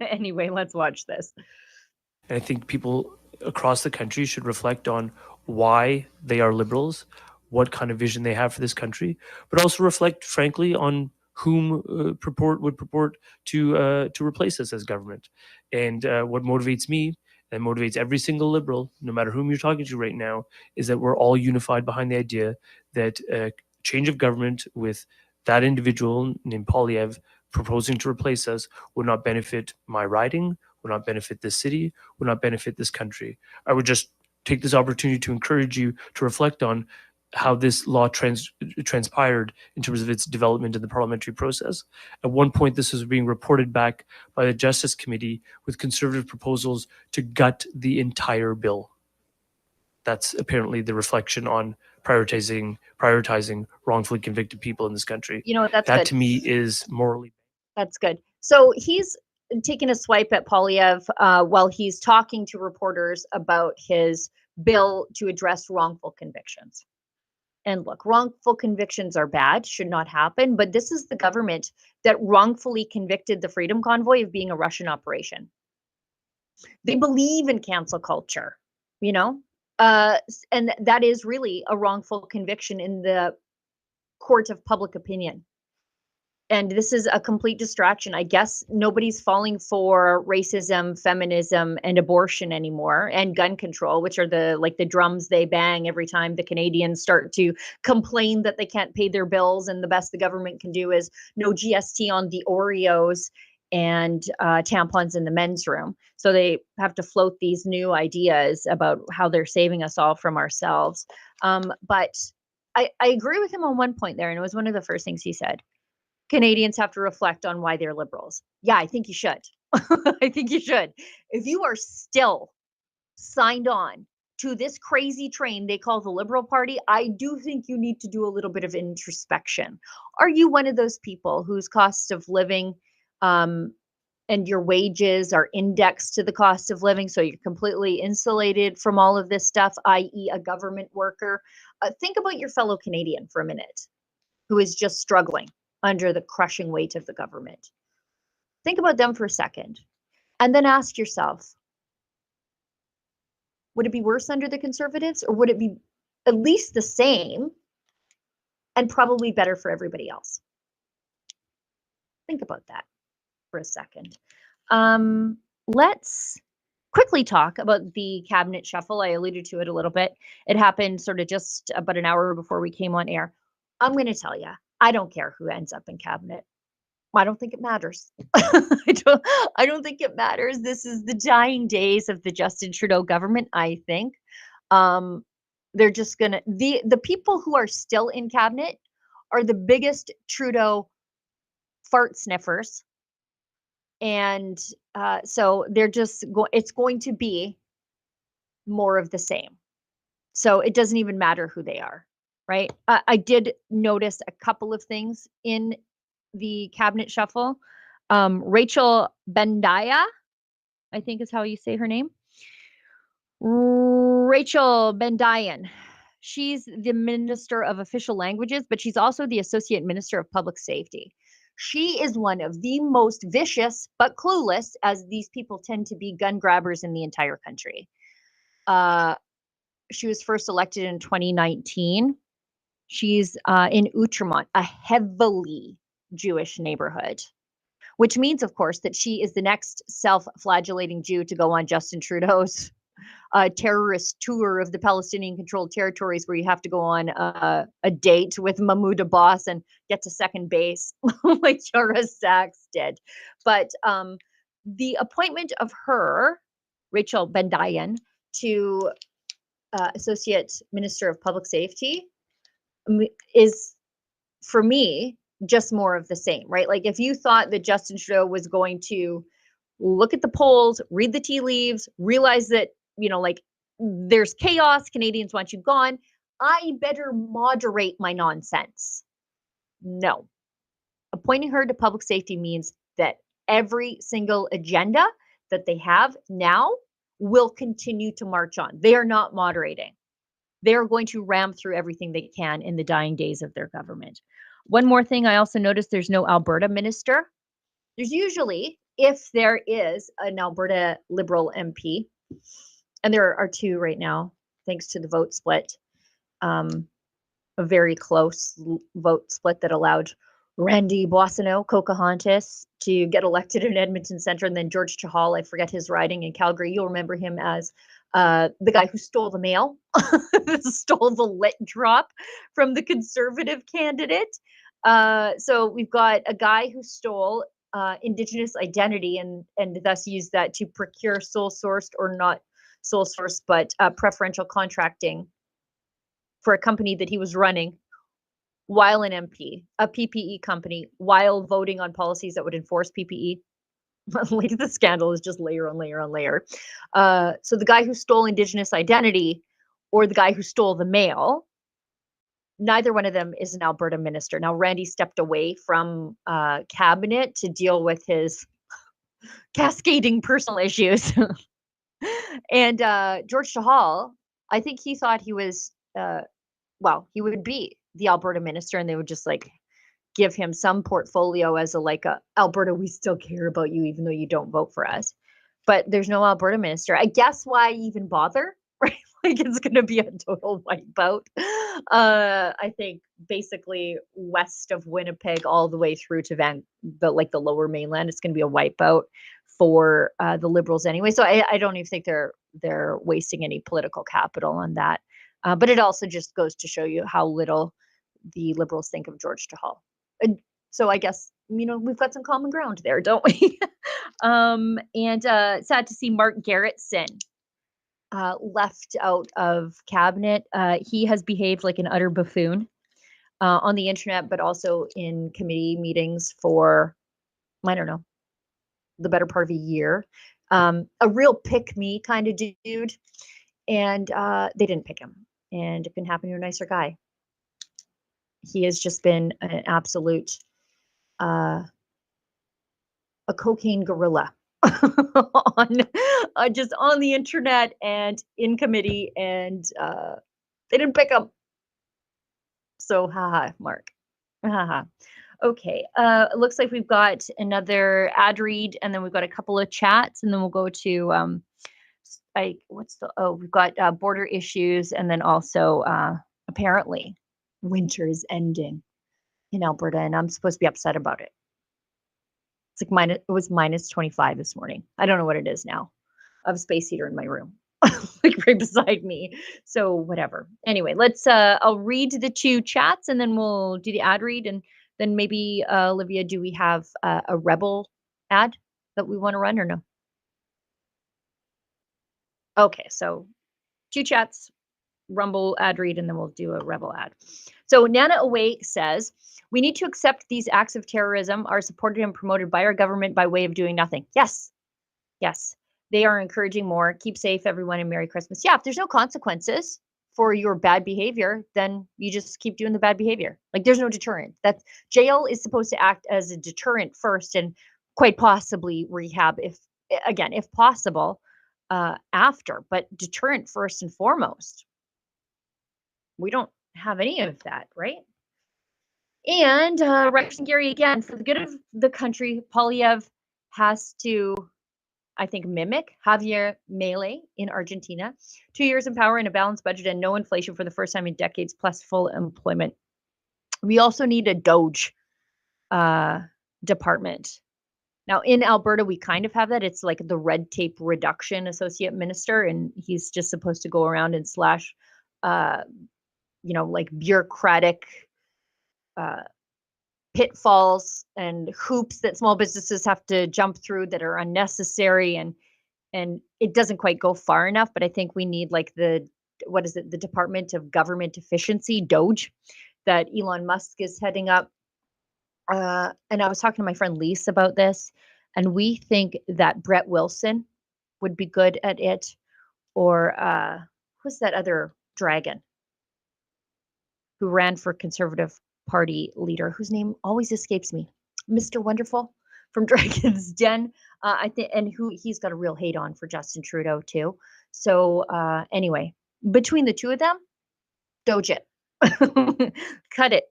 Anyway, let's watch this. And I think people across the country should reflect on why they are Liberals, what kind of vision they have for this country, but also reflect, frankly, on whom would purport to replace us as government. And what motivates me and motivates every single Liberal, no matter whom you're talking to right now, is that we're all unified behind the idea that a change of government with that individual named Poilievre proposing to replace us would not benefit my riding, would not benefit this city, would not benefit this country. I would just take this opportunity to encourage you to reflect on how this law transpired in terms of its development in the parliamentary process. At one point, this was being reported back by the Justice Committee with Conservative proposals to gut the entire bill. That's apparently the reflection on prioritizing wrongfully convicted people in this country. You know, that's that good. To me is morally. That's good. So he's taking a swipe at Poilievre while he's talking to reporters about his bill to address wrongful convictions. And look, wrongful convictions are bad, should not happen, but this is the government that wrongfully convicted the Freedom Convoy of being a Russian operation. They believe in cancel culture, you know? And that is really a wrongful conviction in the court of public opinion. And this is a complete distraction. I guess nobody's falling for racism, feminism, and abortion anymore, and gun control, which are the drums they bang every time the Canadians start to complain that they can't pay their bills, and the best the government can do is no GST on the Oreos and tampons in the men's room. So they have to float these new ideas about how they're saving us all from ourselves. But I agree with him on one point there, and it was one of the first things he said. Canadians have to reflect on why they're Liberals. Yeah, I think you should. I think you should. If you are still signed on to this crazy train they call the Liberal Party, I do think you need to do a little bit of introspection. Are you one of those people whose cost of living and your wages are indexed to the cost of living, so you're completely insulated from all of this stuff, i.e. a government worker? Think about your fellow Canadian for a minute who is just struggling under the crushing weight of the government. Think about them for a second, and then ask yourself, would it be worse under the Conservatives, or would it be at least the same and probably better for everybody else? Think about that for a second. Let's quickly talk about the cabinet shuffle. I alluded to it a little bit. It happened sort of just about an hour before we came on air. I'm going to tell you, I don't care who ends up in cabinet. I don't think it matters. I don't think it matters. This is the dying days of the Justin Trudeau government, I think. They're just gonna the people who are still in cabinet are the biggest Trudeau fart sniffers. And so they're just it's going to be more of the same. So it doesn't even matter who they are. Right. I did notice a couple of things in the cabinet shuffle. Rachel Bendaya, I think is how you say her name. Rachel Bendayan. She's the Minister of Official Languages, but she's also the Associate Minister of Public Safety. She is one of the most vicious but clueless, as these people tend to be, gun grabbers in the entire country. She was first elected in 2019. She's in Outremont, a heavily Jewish neighborhood, which means, of course, that she is the next self-flagellating Jew to go on Justin Trudeau's terrorist tour of the Palestinian-controlled territories, where you have to go on a date with Mahmoud Abbas and get to second base like Yara Sachs did. But the appointment of her, Rachel Bendayan, to Associate Minister of Public Safety is, for me, just more of the same, right? Like, if you thought that Justin Trudeau was going to look at the polls, read the tea leaves, realize that, you know, like, there's chaos, Canadians want you gone, I better moderate my nonsense. No. Appointing her to public safety means that every single agenda that they have now will continue to march on. They are not moderating. They are going to ram through everything they can in the dying days of their government. One more thing, I also noticed there's no Alberta minister. There's usually, if there is an Alberta Liberal MP, and there are two right now, thanks to the vote split, a very close vote split that allowed Randy Boissonnault, Pocahontas, to get elected in Edmonton Centre, and then George Chahal, I forget his riding in Calgary. You'll remember him as the guy who stole the mail, stole the lit drop from the Conservative candidate. So we've got a guy who stole Indigenous identity and thus used that to procure sole sourced, or not sole sourced, but preferential contracting for a company that he was running while an MP, a PPE company, while voting on policies that would enforce PPE. Like, the scandal is just layer on layer on layer. So the guy who stole Indigenous identity, or the guy who stole the mail, neither one of them is an Alberta minister. Now, Randy stepped away from cabinet to deal with his cascading personal issues. And George Chahal, I think he thought he was, he would be the Alberta minister, and they would just like give him some portfolio as a Alberta, we still care about you even though you don't vote for us. But there's no Alberta minister. I guess why even bother, right? Like, it's going to be a total wipeout. I think basically west of Winnipeg all the way through to the lower mainland, it's going to be a wipeout for the Liberals anyway. So I don't even think they're wasting any political capital on that. But it also just goes to show you how little the Liberals think of George Chahal. So I guess, we've got some common ground there, don't we? And sad to see Mark Garrettson left out of cabinet. He has behaved like an utter buffoon on the internet, but also in committee meetings for, I don't know, the better part of a year. A real pick-me kind of dude. And they didn't pick him. And it couldn't happen to a nicer guy. He has just been an absolute a cocaine gorilla just on the internet and in committee, and they didn't pick him. So haha, Mark. Haha. Okay. It looks like we've got another ad read, and then we've got a couple of chats, and then we'll go to we've got border issues, and then also apparently winter is ending in Alberta, and I'm supposed to be upset about it. It's like it was minus 25 this morning. I don't know what it is now. I have a space heater in my room, like right beside me. So whatever. Anyway, I'll read the two chats, and then we'll do the ad read, and then maybe Olivia, do we have a Rebel ad that we want to run or no? Okay, so two chats, Rumble ad read, and then we'll do a Rebel ad. So Nana Awake says, we need to accept these acts of terrorism are supported and promoted by our government by way of doing nothing. Yes. Yes. They are encouraging more. Keep safe, everyone, and Merry Christmas. Yeah, if there's no consequences for your bad behavior, then you just keep doing the bad behavior. Like, there's no deterrent. Jail is supposed to act as a deterrent first, and quite possibly rehab if possible, after, but deterrent first and foremost. We don't have any of that, right? And Rex and Gary, again, for the good of the country, Polyev has to, I think, mimic Javier Milei in Argentina. 2 years in power and a balanced budget and no inflation for the first time in decades, plus full employment. We also need a Doge department. Now, in Alberta, we kind of have that. It's like the red tape reduction associate minister, and he's just supposed to go around and slash, like bureaucratic pitfalls and hoops that small businesses have to jump through that are unnecessary, and it doesn't quite go far enough. But I think we need like the Department of Government Efficiency, Doge, that Elon Musk is heading up. And I was talking to my friend Lise about this, and we think that Brett Wilson would be good at it, or who's that other dragon? who ran for Conservative Party leader, whose name always escapes me, Mr. Wonderful from Dragon's Den. I think, and who he's got a real hate on for Justin Trudeau too. So anyway, between the two of them, doge it, cut it.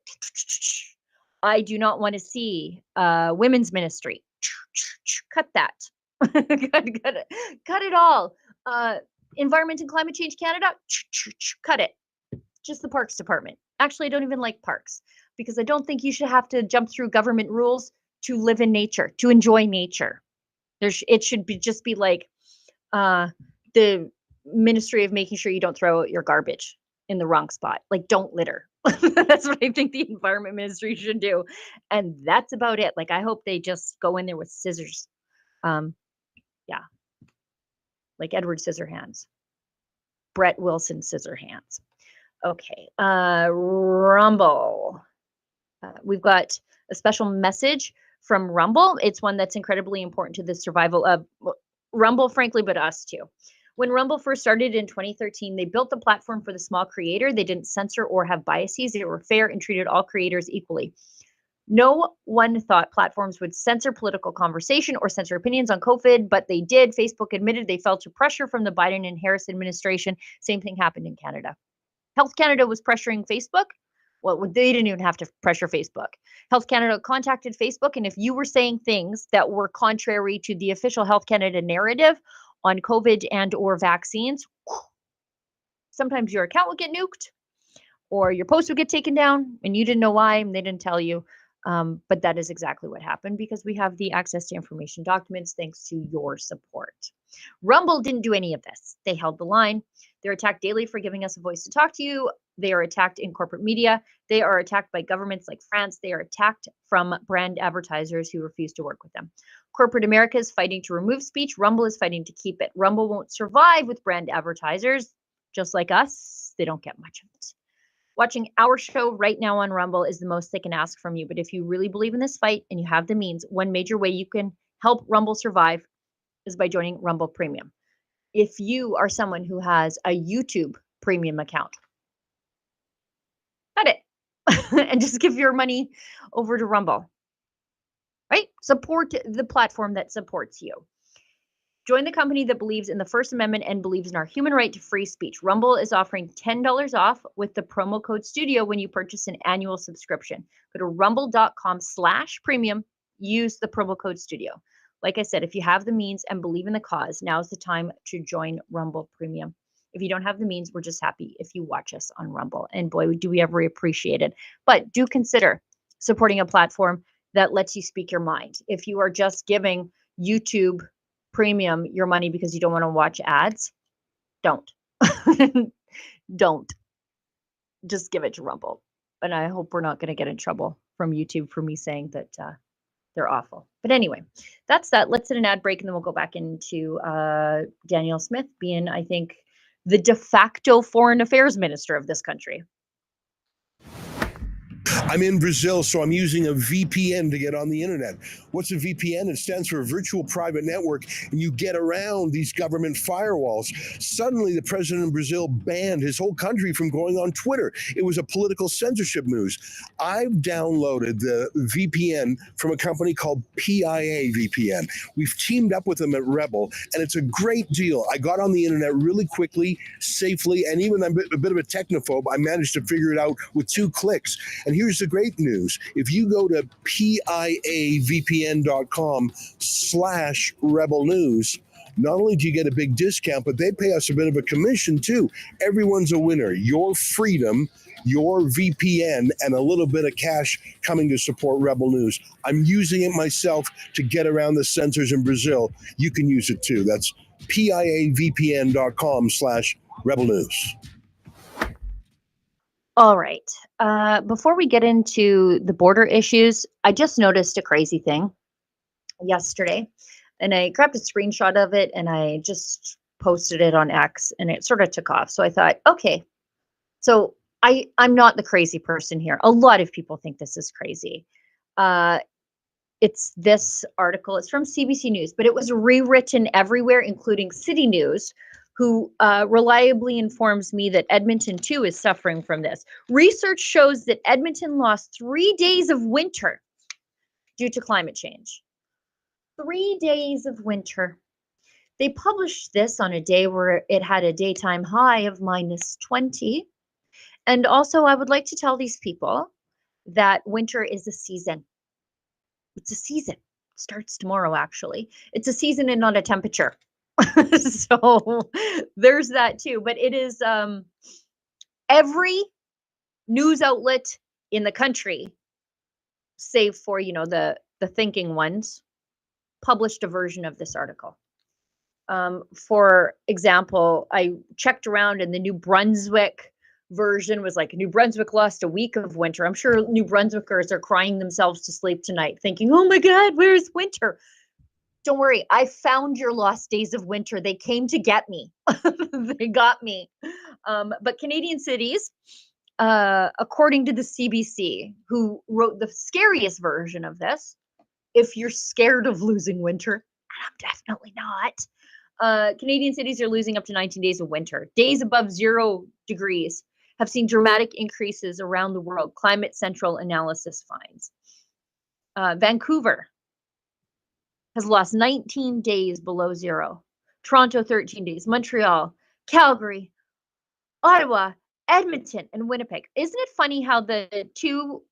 I do not want to see women's ministry. Cut that. Cut it all. Environment and Climate Change Canada, cut it. Just the Parks Department. Actually, I don't even like parks because I don't think you should have to jump through government rules to live in nature, to enjoy nature. It should just be like the ministry of making sure you don't throw out your garbage in the wrong spot. Like, don't litter. That's what I think the environment ministry should do. And that's about it. Like, I hope they just go in there with scissors. Yeah. Like Edward Scissorhands. Brett Wilson Scissorhands. Okay. Rumble. We've got a special message from Rumble. It's one that's incredibly important to the survival of Rumble, frankly, but us too. When Rumble first started in 2013, they built the platform for the small creator. They didn't censor or have biases. They were fair and treated all creators equally. No one thought platforms would censor political conversation or censor opinions on COVID, but they did. Facebook admitted they fell to pressure from the Biden and Harris administration. Same thing happened in Canada. Health Canada was pressuring Facebook. Well, they didn't even have to pressure Facebook. Health Canada contacted Facebook, and if you were saying things that were contrary to the official Health Canada narrative on COVID and or vaccines, sometimes your account would get nuked or your post would get taken down and you didn't know why and they didn't tell you. But that is exactly what happened because we have the access to information documents thanks to your support. Rumble didn't do any of this. They held the line. They're attacked daily for giving us a voice to talk to you. They are attacked in corporate media. They are attacked by governments like France. They are attacked from brand advertisers who refuse to work with them. Corporate America is fighting to remove speech. Rumble is fighting to keep it. Rumble won't survive with brand advertisers. Just like us, they don't get much of it. Watching our show right now on Rumble is the most they can ask from you. But if you really believe in this fight and you have the means, one major way you can help Rumble survive is by joining Rumble Premium. If you are someone who has a YouTube Premium account, cut it and just give your money over to Rumble. Right? Support the platform that supports you. Join the company that believes in the First Amendment and believes in our human right to free speech. Rumble is offering $10 off with the promo code STUDIO when you purchase an annual subscription. Go to rumble.com/premium. Use the promo code STUDIO. Like I said, if you have the means and believe in the cause, now's the time to join Rumble Premium. If you don't have the means, we're just happy if you watch us on Rumble. And boy, do we ever appreciate it. But do consider supporting a platform that lets you speak your mind. If you are just giving YouTube Premium your money because you don't want to watch ads, don't. Don't. Just give it to Rumble. And I hope we're not going to get in trouble from YouTube for me saying that they're awful. But anyway, that's that. Let's hit an ad break and then we'll go back into Danielle Smith being, I think, the de facto foreign affairs minister of this country. I'm in Brazil, so I'm using a VPN to get on the internet. What's a VPN? It stands for a virtual private network, and you get around these government firewalls. Suddenly, the president of Brazil banned his whole country from going on Twitter. It was a political censorship news. I've downloaded the VPN from a company called PIA VPN. We've teamed up with them at Rebel, and it's a great deal. I got on the internet really quickly, safely, and even I'm a bit of a technophobe. I managed to figure it out with 2 clicks. And here's the great news. If you go to piavpn.com/Rebel News, not only do you get a big discount, but they pay us a bit of a commission too. Everyone's a winner. Your freedom, your VPN, and a little bit of cash coming to support Rebel News. I'm using it myself to get around the censors in Brazil. You can use it too. That's piavpn.com/Rebel News. All right. Before we get into the border issues, I just noticed a crazy thing yesterday, and I grabbed a screenshot of it and I just posted it on X, and it sort of took off. So I thought, okay, so I'm not the crazy person here. A lot of people think this is crazy. It's this article. It's from CBC News, but it was rewritten everywhere, including City News, who reliably informs me that Edmonton too is suffering from this. Research shows that Edmonton lost 3 days of winter due to climate change. 3 days of winter. They published this on a day where it had a daytime high of -20. And also, I would like to tell these people that winter is a season. It's a season. It starts tomorrow, actually. It's a season and not a temperature. So there's that too. But it is every news outlet in the country, save for, the thinking ones, published a version of this article. For example, I checked around and the New Brunswick version was like, New Brunswick lost a week of winter. I'm sure New Brunswickers are crying themselves to sleep tonight thinking, oh my God, where's winter? Don't worry, I found your lost days of winter. They came to get me. They got me. But Canadian cities, according to the CBC, who wrote the scariest version of this, if you're scared of losing winter, I'm definitely not. Canadian cities are losing up to 19 days of winter. Days above 0 degrees have seen dramatic increases around the world, Climate Central analysis finds. Vancouver has lost 19 days below 0. Toronto, 13 days. Montreal, Calgary, Ottawa, Edmonton, and Winnipeg. Isn't it funny how the two,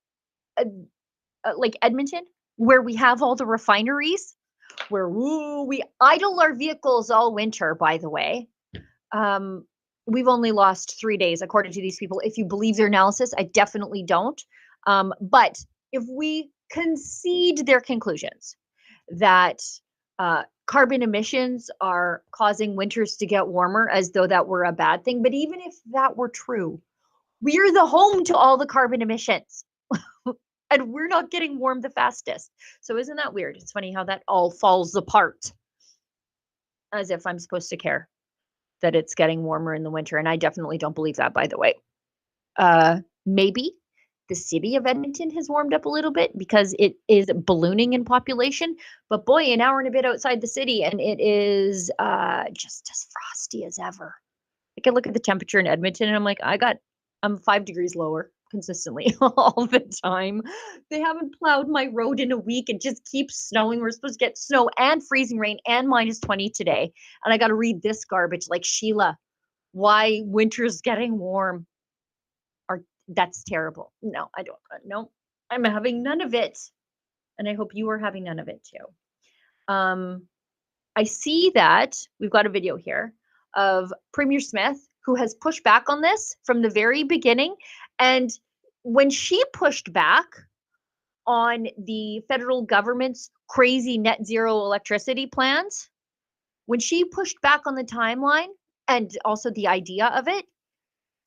like Edmonton, where we have all the refineries, where we idle our vehicles all winter, by the way. We've only lost 3 days, according to these people. If you believe their analysis, I definitely don't. But if we concede their conclusions that carbon emissions are causing winters to get warmer as though that were a bad thing, but even if that were true, we're the home to all the carbon emissions. And we're not getting warm the fastest. So isn't that weird? It's funny how that all falls apart. As if I'm supposed to care that it's getting warmer in the winter. And I definitely don't believe that, by the way. Maybe the city of Edmonton has warmed up a little bit because it is ballooning in population. But boy, an hour and a bit outside the city, and it is just as frosty as ever. I can look at the temperature in Edmonton and I'm like, I'm 5 degrees lower consistently all the time. They haven't plowed my road in a week. It just keeps snowing. We're supposed to get snow and freezing rain and -20 today. And I got to read this garbage like, Sheila, why winter's getting warm. That's terrible. No, I don't. No, I'm having none of it. And I hope you are having none of it too. I see that we've got a video here of Premier Smith, who has pushed back on this from the very beginning. And when she pushed back on the federal government's crazy net zero electricity plans, when she pushed back on the timeline and also the idea of it,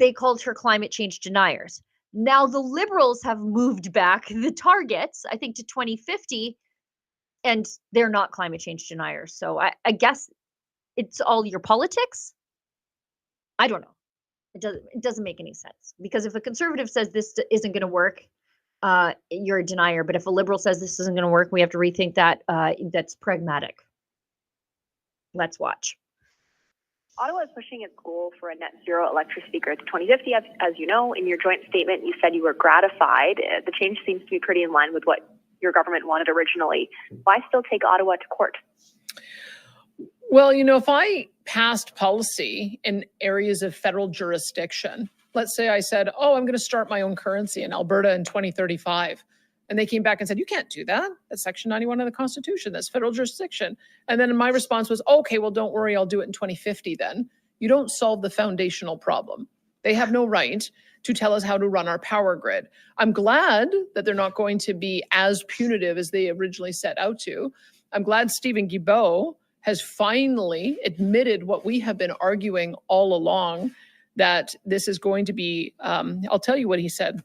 they called her climate change deniers. Now the Liberals have moved back the targets, I think, to 2050, and they're not climate change deniers. So I guess it's all your politics. I don't know. It doesn't make any sense, because if a conservative says this isn't going to work, you're a denier. But if a Liberal says this isn't going to work, we have to rethink that. That's pragmatic. Let's watch. Ottawa is pushing its goal for a net zero electricity grid to 2050. As you know, in your joint statement, you said you were gratified. The change seems to be pretty in line with what your government wanted originally. Why still take Ottawa to court? Well, if I passed policy in areas of federal jurisdiction, let's say I said, I'm going to start my own currency in Alberta in 2035. And they came back and said, you can't do that. That's Section 91 of the Constitution. That's federal jurisdiction. And then my response was, okay, well, don't worry. I'll do it in 2050 then. You don't solve the foundational problem. They have no right to tell us how to run our power grid. I'm glad that they're not going to be as punitive as they originally set out to. I'm glad Stephen Guilbeault has finally admitted what we have been arguing all along, that this is going to be, I'll tell you what he said.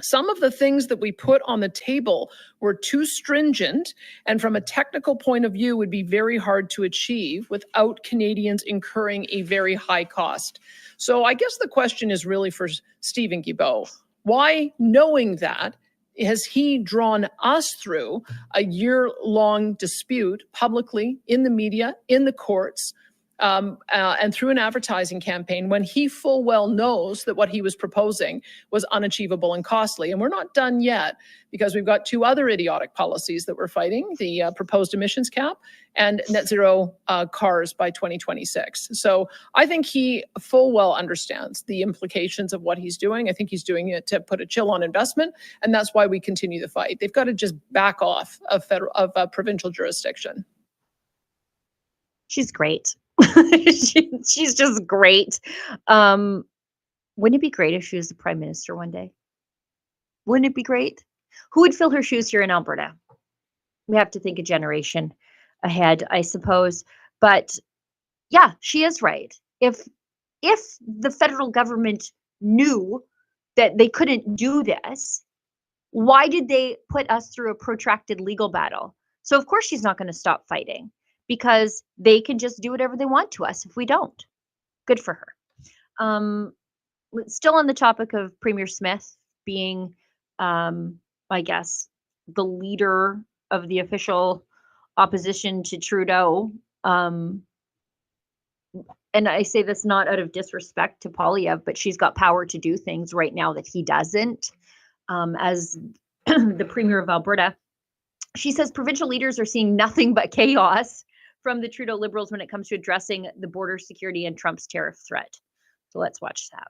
Some of the things that we put on the table were too stringent, and from a technical point of view would be very hard to achieve without Canadians incurring a very high cost. So I guess the question is really for Stephen Guilbeault. Why, knowing that, has he drawn us through a year-long dispute publicly, in the media, in the courts, and through an advertising campaign when he full well knows that what he was proposing was unachievable and costly. And we're not done yet, because we've got two other idiotic policies that we're fighting, the proposed emissions cap and net zero cars by 2026. So I think he full well understands the implications of what he's doing. I think he's doing it to put a chill on investment, and that's why we continue the fight. They've got to just back off of provincial jurisdiction. She's great. She's just great. Wouldn't it be great if she was the prime minister one day? Wouldn't it be great? Who would fill her shoes here in Alberta? We have to think a generation ahead, I suppose. But yeah, she is right. If the federal government knew that they couldn't do this, why did they put us through a protracted legal battle? So of course she's not going to stop fighting, because they can just do whatever they want to us if we don't. Good for her. Still on the topic of Premier Smith being, I guess, the leader of the official opposition to Trudeau. And I say this not out of disrespect to Poilievre, but she's got power to do things right now that he doesn't. As the Premier of Alberta, she says provincial leaders are seeing nothing but chaos from the Trudeau Liberals when it comes to addressing the border security and Trump's tariff threat. So let's watch that.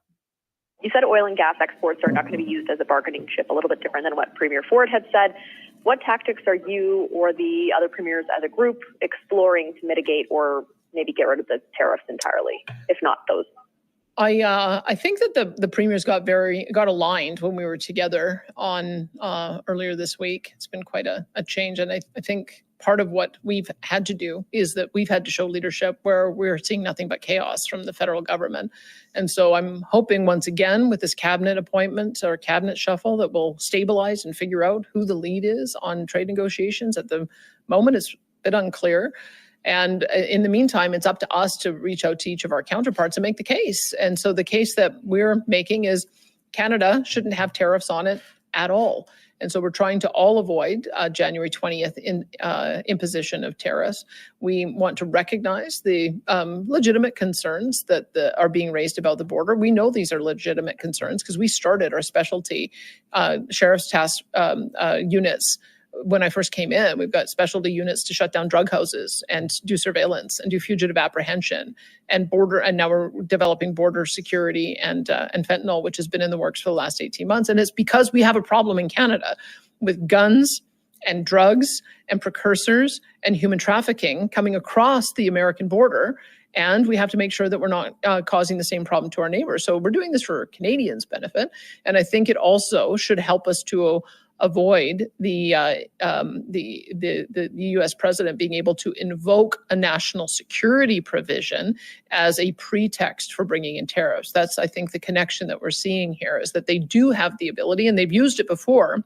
You said oil and gas exports are not going to be used as a bargaining chip, a little bit different than what Premier Ford had said. What tactics are you or the other premiers as a group exploring to mitigate or maybe get rid of the tariffs entirely, if not those? I think that the premiers got aligned when we were together on earlier this week. It's been quite a change, and I think part of what we've had to do is that we've had to show leadership where we're seeing nothing but chaos from the federal government. And so I'm hoping once again with this cabinet appointment or cabinet shuffle that we'll stabilize and figure out who the lead is on trade negotiations. At the moment, it's a bit unclear. And in the meantime, it's up to us to reach out to each of our counterparts and make the case. And so the case that we're making is Canada shouldn't have tariffs on it at all. And so we're trying to all avoid January 20th imposition of tariffs. We want to recognize the legitimate concerns that are being raised about the border. We know these are legitimate concerns because we started our specialty sheriff's task units. When I first came in, we've got specialty units to shut down drug houses and do surveillance and do fugitive apprehension and border. And now we're developing border security and fentanyl, which has been in the works for the last 18 months. And it's because we have a problem in Canada with guns and drugs and precursors and human trafficking coming across the American border. And we have to make sure that we're not causing the same problem to our neighbors. So we're doing this for Canadians' benefit. And I think it also should help us to avoid the U.S. president being able to invoke a national security provision as a pretext for bringing in tariffs. That's, I think, the connection that we're seeing here is that they do have the ability, and they've used it before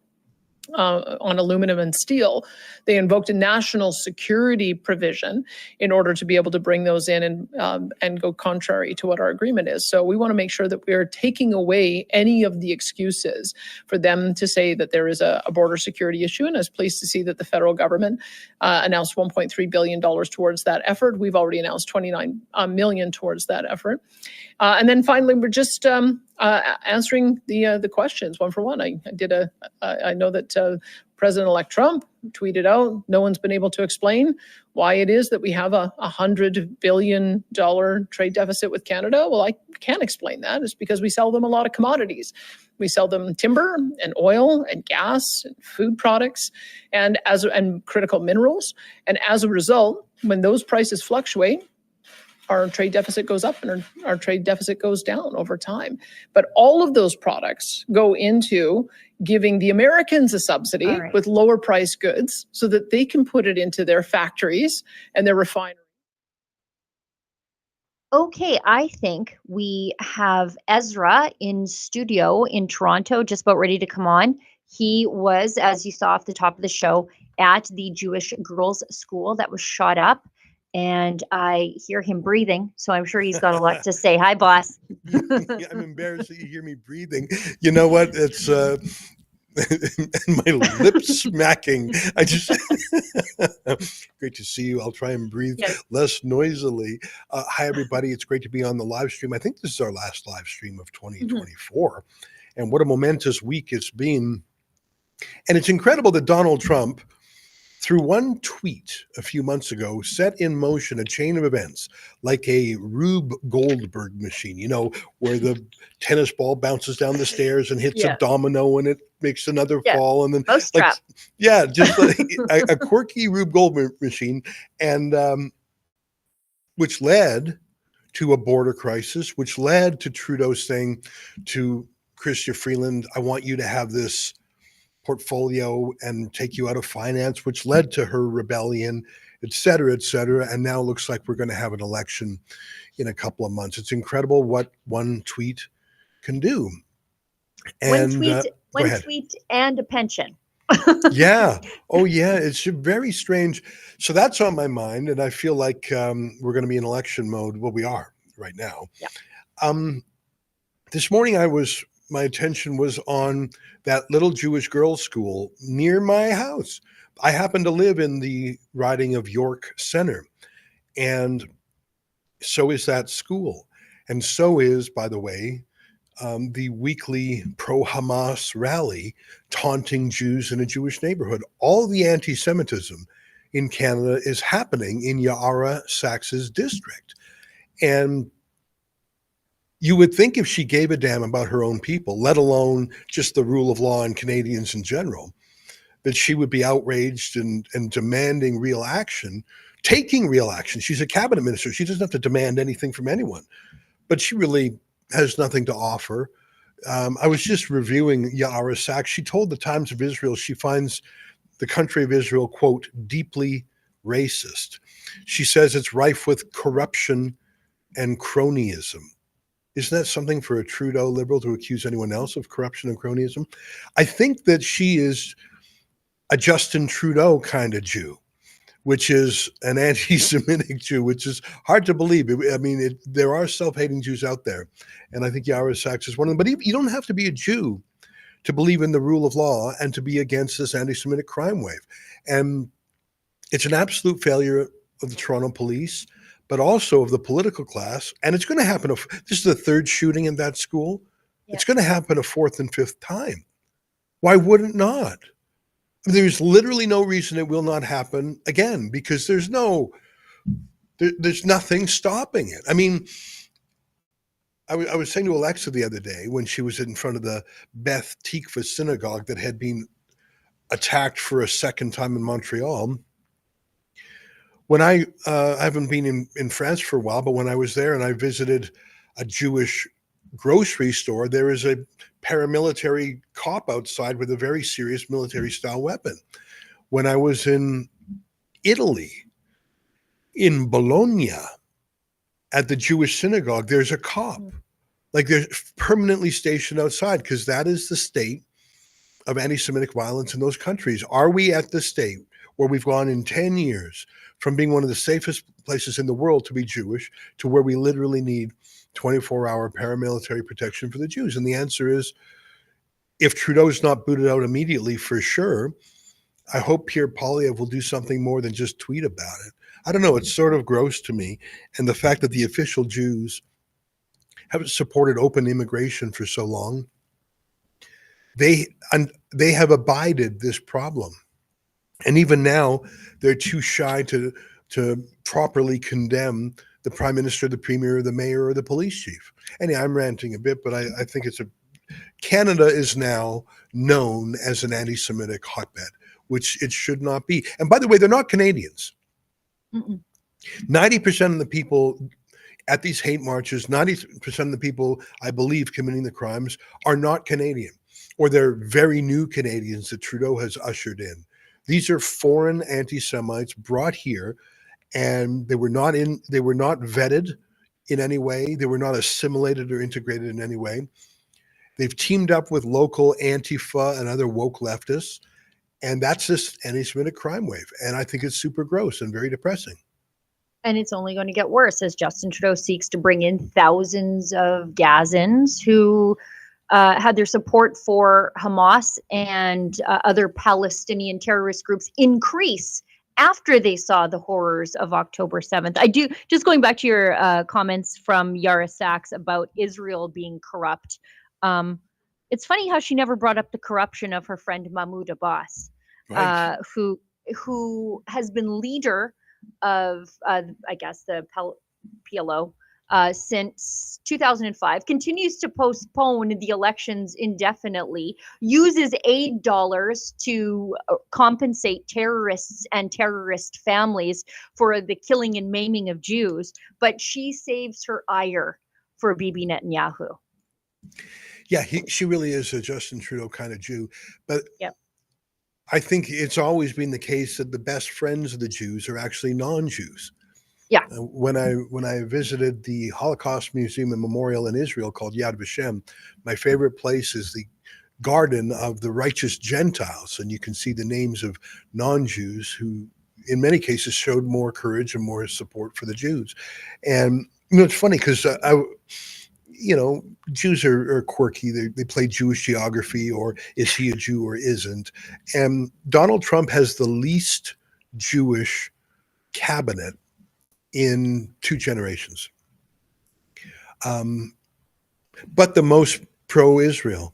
on aluminum and steel. They invoked a national security provision in order to be able to bring those in and go contrary to what our agreement is. So we want to make sure that we're taking away any of the excuses for them to say that there is a border security issue. And I was pleased to see that the federal government announced $1.3 billion towards that effort. We've already announced $29 million towards that effort. And then finally, we're just answering the questions one for one. I know that President-elect Trump tweeted out, no one's been able to explain why it is that we have a $100 billion trade deficit with Canada. Well, I can't explain that. It's because we sell them a lot of commodities. We sell them timber and oil and gas and food products and critical minerals. And as a result, when those prices fluctuate, our trade deficit goes up and our trade deficit goes down over time. But all of those products go into giving the Americans a subsidy with lower price goods so that they can put it into their factories and their refineries. Okay, I think we have Ezra in studio in Toronto, just about ready to come on. He was, as you saw off the top of the show, at the Jewish girls' school that was shot up. And I hear him breathing, so I'm sure he's got a lot to say. Hi, boss. I'm embarrassed that you hear me breathing. You know what? It's and my lips smacking. I just great to see you. I'll try and breathe less noisily. Hi, everybody. It's great to be on the live stream. I think this is our last live stream of 2024. And what a momentous week it's been. And it's incredible that Donald Trump, through one tweet a few months ago, set in motion a chain of events like a Rube Goldberg machine, you know, where the tennis ball bounces down the stairs and hits a domino and it makes another fall. And then, Mousetrap. Just like a quirky Rube Goldberg machine. And which led to a border crisis, which led to Trudeau saying to Chrystia Freeland, I want you to have this portfolio and take you out of finance, which led to her rebellion, et cetera, et cetera. And now it looks like we're going to have an election in a couple of months. It's incredible what one tweet can do. And one tweet and a pension. Yeah. Oh, yeah. It's very strange. So that's on my mind. And I feel like we're going to be in election mode. Well, we are right now. Yeah. This morning my attention was on that little Jewish girls' school near my house. I happen to live in the riding of York Center, and so is that school. And so is, by the way, the weekly pro-Hamas rally taunting Jews in a Jewish neighborhood. All the anti-Semitism in Canada is happening in Yara Sachs's district. And you would think if she gave a damn about her own people, let alone just the rule of law and Canadians in general, that she would be outraged and demanding real action, taking real action. She's a cabinet minister. She doesn't have to demand anything from anyone, but she really has nothing to offer. I was just reviewing Yara Sachs. She told the Times of Israel she finds the country of Israel, quote, deeply racist. She says it's rife with corruption and cronyism. Isn't that something for a Trudeau Liberal to accuse anyone else of corruption and cronyism? I think that she is a Justin Trudeau kind of Jew, which is an anti-Semitic Jew, which is hard to believe. I mean, there are self-hating Jews out there, and I think Yara Sachs is one of them. But you don't have to be a Jew to believe in the rule of law and to be against this anti-Semitic crime wave. And it's an absolute failure of the Toronto police, but also of the political class. And it's going to happen. This is the third shooting in that school. Yeah. It's going to happen a fourth and fifth time. Why would it not? There's literally no reason it will not happen again, because there's nothing stopping it. I mean, I was saying to Alexa the other day when she was in front of the Beth Tikva synagogue that had been attacked for a second time in Montreal. When I haven't been in France for a while, but when I was there and I visited a Jewish grocery store, there is a paramilitary cop outside with a very serious military-style weapon. When I was in Italy, in Bologna, at the Jewish synagogue, there's a cop. Like they're permanently stationed outside, because that is the state of anti-Semitic violence in those countries. Are we at the state where we've gone in 10 years from being one of the safest places in the world to be Jewish to where we literally need 24-hour paramilitary protection for the Jews? And the answer is, if Trudeau's not booted out immediately, for sure, I hope Pierre Poilievre will do something more than just tweet about it. I don't know. It's sort of gross to me. And the fact that the official Jews have supported open immigration for so long, they have abided this problem. And even now, they're too shy to properly condemn the Prime Minister, the Premier, the Mayor, or the Police Chief. Anyway, I'm ranting a bit, but I think Canada is now known as an anti-Semitic hotbed, which it should not be. And by the way, they're not Canadians. 90% of the people at these hate marches, 90% of the people, I believe, committing the crimes are not Canadian, or they're very new Canadians that Trudeau has ushered in. These are foreign anti-Semites brought here, and they were not vetted in any way. They were not assimilated or integrated in any way. They've teamed up with local Antifa and other woke leftists, and that's this anti-Semitic crime wave. And I think it's super gross and very depressing. And it's only going to get worse as Justin Trudeau seeks to bring in thousands of Gazans who had their support for Hamas and other Palestinian terrorist groups increase after they saw the horrors of October 7th. I do, just going back to your comments from Yara Sachs about Israel being corrupt. It's funny how she never brought up the corruption of her friend Mahmoud Abbas, Right. who has been leader of, I guess, the PLO since 2005, continues to postpone the elections indefinitely, uses aid dollars to compensate terrorists and terrorist families for the killing and maiming of Jews, but she saves her ire for Bibi Netanyahu. Yeah, she really is a Justin Trudeau kind of Jew. But Yep. I think it's always been the case that the best friends of the Jews are actually non-Jews. Yeah. When I visited the Holocaust Museum and Memorial in Israel called Yad Vashem, my favorite place is the Garden of the Righteous Gentiles, and you can see the names of non-Jews who, in many cases, showed more courage and more support for the Jews. And it's funny because Jews are quirky. They play Jewish geography, or is he a Jew or isn't? And Donald Trump has the least Jewish cabinet in 2 generations, but the most pro-Israel.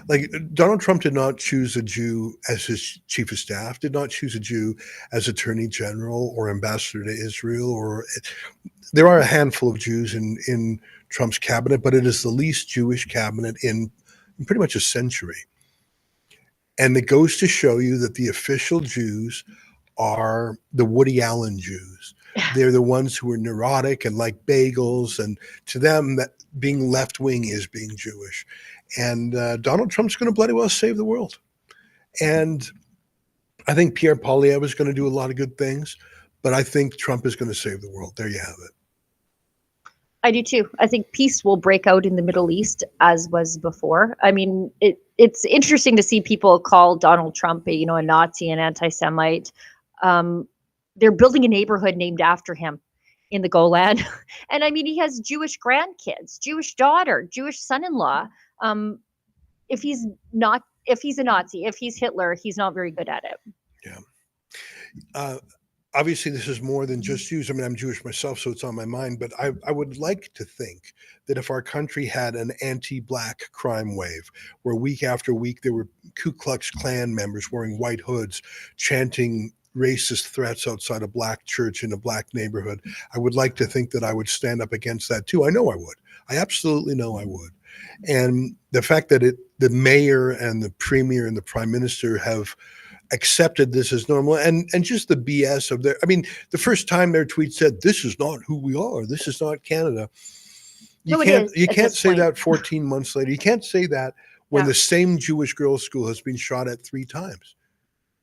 Like, Donald Trump did not choose a Jew as his chief of staff, did not choose a Jew as attorney general or ambassador to Israel. There are a handful of Jews in Trump's cabinet, but it is the least Jewish cabinet in pretty much a century. And it goes to show you that the official Jews are the Woody Allen Jews. They're the ones who are neurotic and like bagels, and to them, that being left-wing is being Jewish. And Donald Trump's going to bloody well save the world. And I think Pierre Poilievre is going to do a lot of good things, but I think Trump is going to save the world. There you have it. I do too. I think peace will break out in the Middle East as was before. I mean, it's interesting to see people call Donald Trump a Nazi, an anti-Semite. They're building a neighborhood named after him in the Golan. And I mean, he has Jewish grandkids, Jewish daughter, Jewish son-in-law. If he's a Nazi, if he's Hitler, he's not very good at it. Yeah. Obviously, this is more than just Jews. I mean, I'm Jewish myself, so it's on my mind. But I would like to think that if our country had an anti-Black crime wave, where week after week there were Ku Klux Klan members wearing white hoods, chanting racist threats outside a Black church in a Black neighborhood, I would like to think that I would stand up against that too. I know I would. I absolutely know I would. And the fact that the mayor and the premier and the prime minister have accepted this as normal, and just the BS of the first time their tweet said, "This is not who we are. This is not Canada." You can't say that 14 months later. You can't say that when the same Jewish girls' school has been shot at 3 times.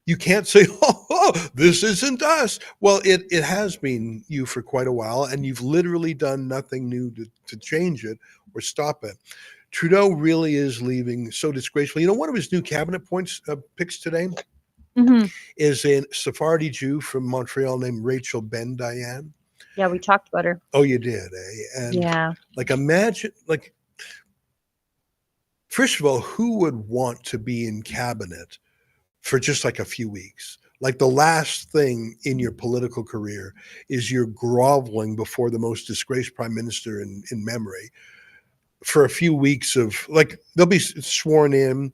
You can't say, oh, this isn't us. Well, it has been you for quite a while, and you've literally done nothing new to change it or stop it. Trudeau really is leaving so disgraceful. One of his new cabinet picks today is a Sephardi Jew from Montreal named Rachel Ben Dayan. Yeah, we talked about her. Oh, you did, eh? And yeah. Imagine, first of all, who would want to be in cabinet for just a few weeks? The last thing in your political career is you're groveling before the most disgraced prime minister in memory for a few weeks of they'll be sworn in,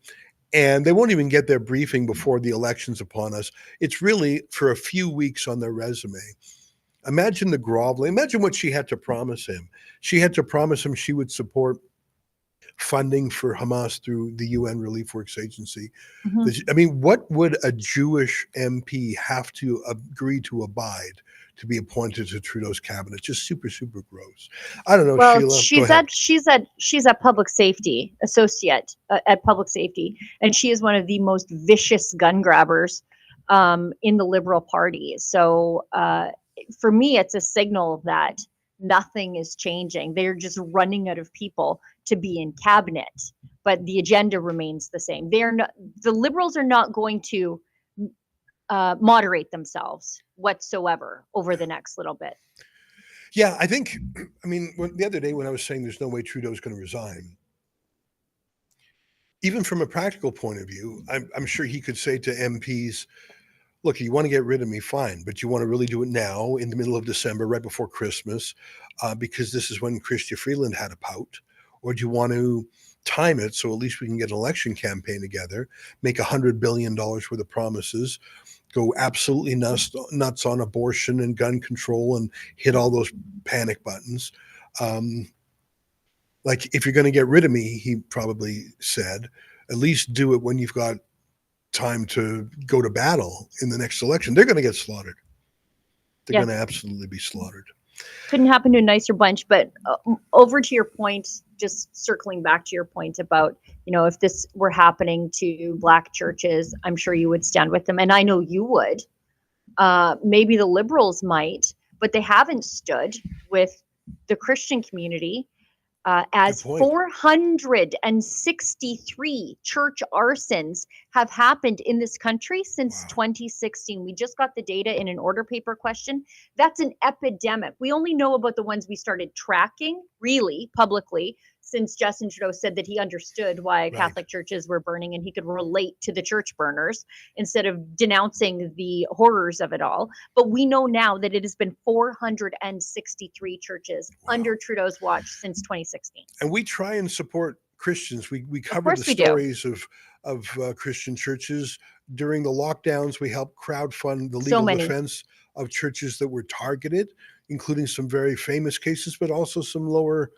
and they won't even get their briefing before the election's upon us. It's really for a few weeks on their resume. Imagine the groveling. Imagine what she had to promise him. She had to promise him she would support funding for Hamas through the UN Relief Works Agency. I mean, what would a Jewish MP have to agree to abide to be appointed to Trudeau's cabinet? Just super, super gross. I don't know, well, Sheila. she's a public safety associate at public safety, and she is one of the most vicious gun grabbers in the Liberal Party. So for me, it's a signal that nothing is changing. They're just running out of people to be in cabinet, but the agenda remains the same. The Liberals are not going to moderate themselves whatsoever over the next little bit. Yeah, I think, the other day when I was saying there's no way Trudeau's going to resign, even from a practical point of view, I'm sure he could say to MPs, look, you want to get rid of me, fine, but you want to really do it now in the middle of December, right before Christmas, because this is when Chrystia Freeland had a pout? Or do you want to time it so at least we can get an election campaign together, make $100 billion worth of promises, go absolutely nuts on abortion and gun control and hit all those panic buttons? Like, if you're going to get rid of me, he probably said, at least do it when you've got time to go to battle in the next election. They're going to get slaughtered. They're Yeah. going to absolutely be slaughtered. Couldn't happen to a nicer bunch. But over to your point, just circling back to your point about, if this were happening to Black churches, I'm sure you would stand with them. And I know you would. Maybe the Liberals might, but they haven't stood with the Christian community. As 463 church arsons have happened in this country since 2016. We just got the data in an order paper question. That's an epidemic. We only know about the ones we started tracking really publicly since Justin Trudeau said that he understood why Catholic churches were burning and he could relate to the church burners instead of denouncing the horrors of it all. But we know now that it has been 463 churches under Trudeau's watch since 2016. And we try and support Christians. We cover the stories of Christian churches. During the lockdowns, we helped crowdfund the legal defense of churches that were targeted, including some very famous cases, but also some lower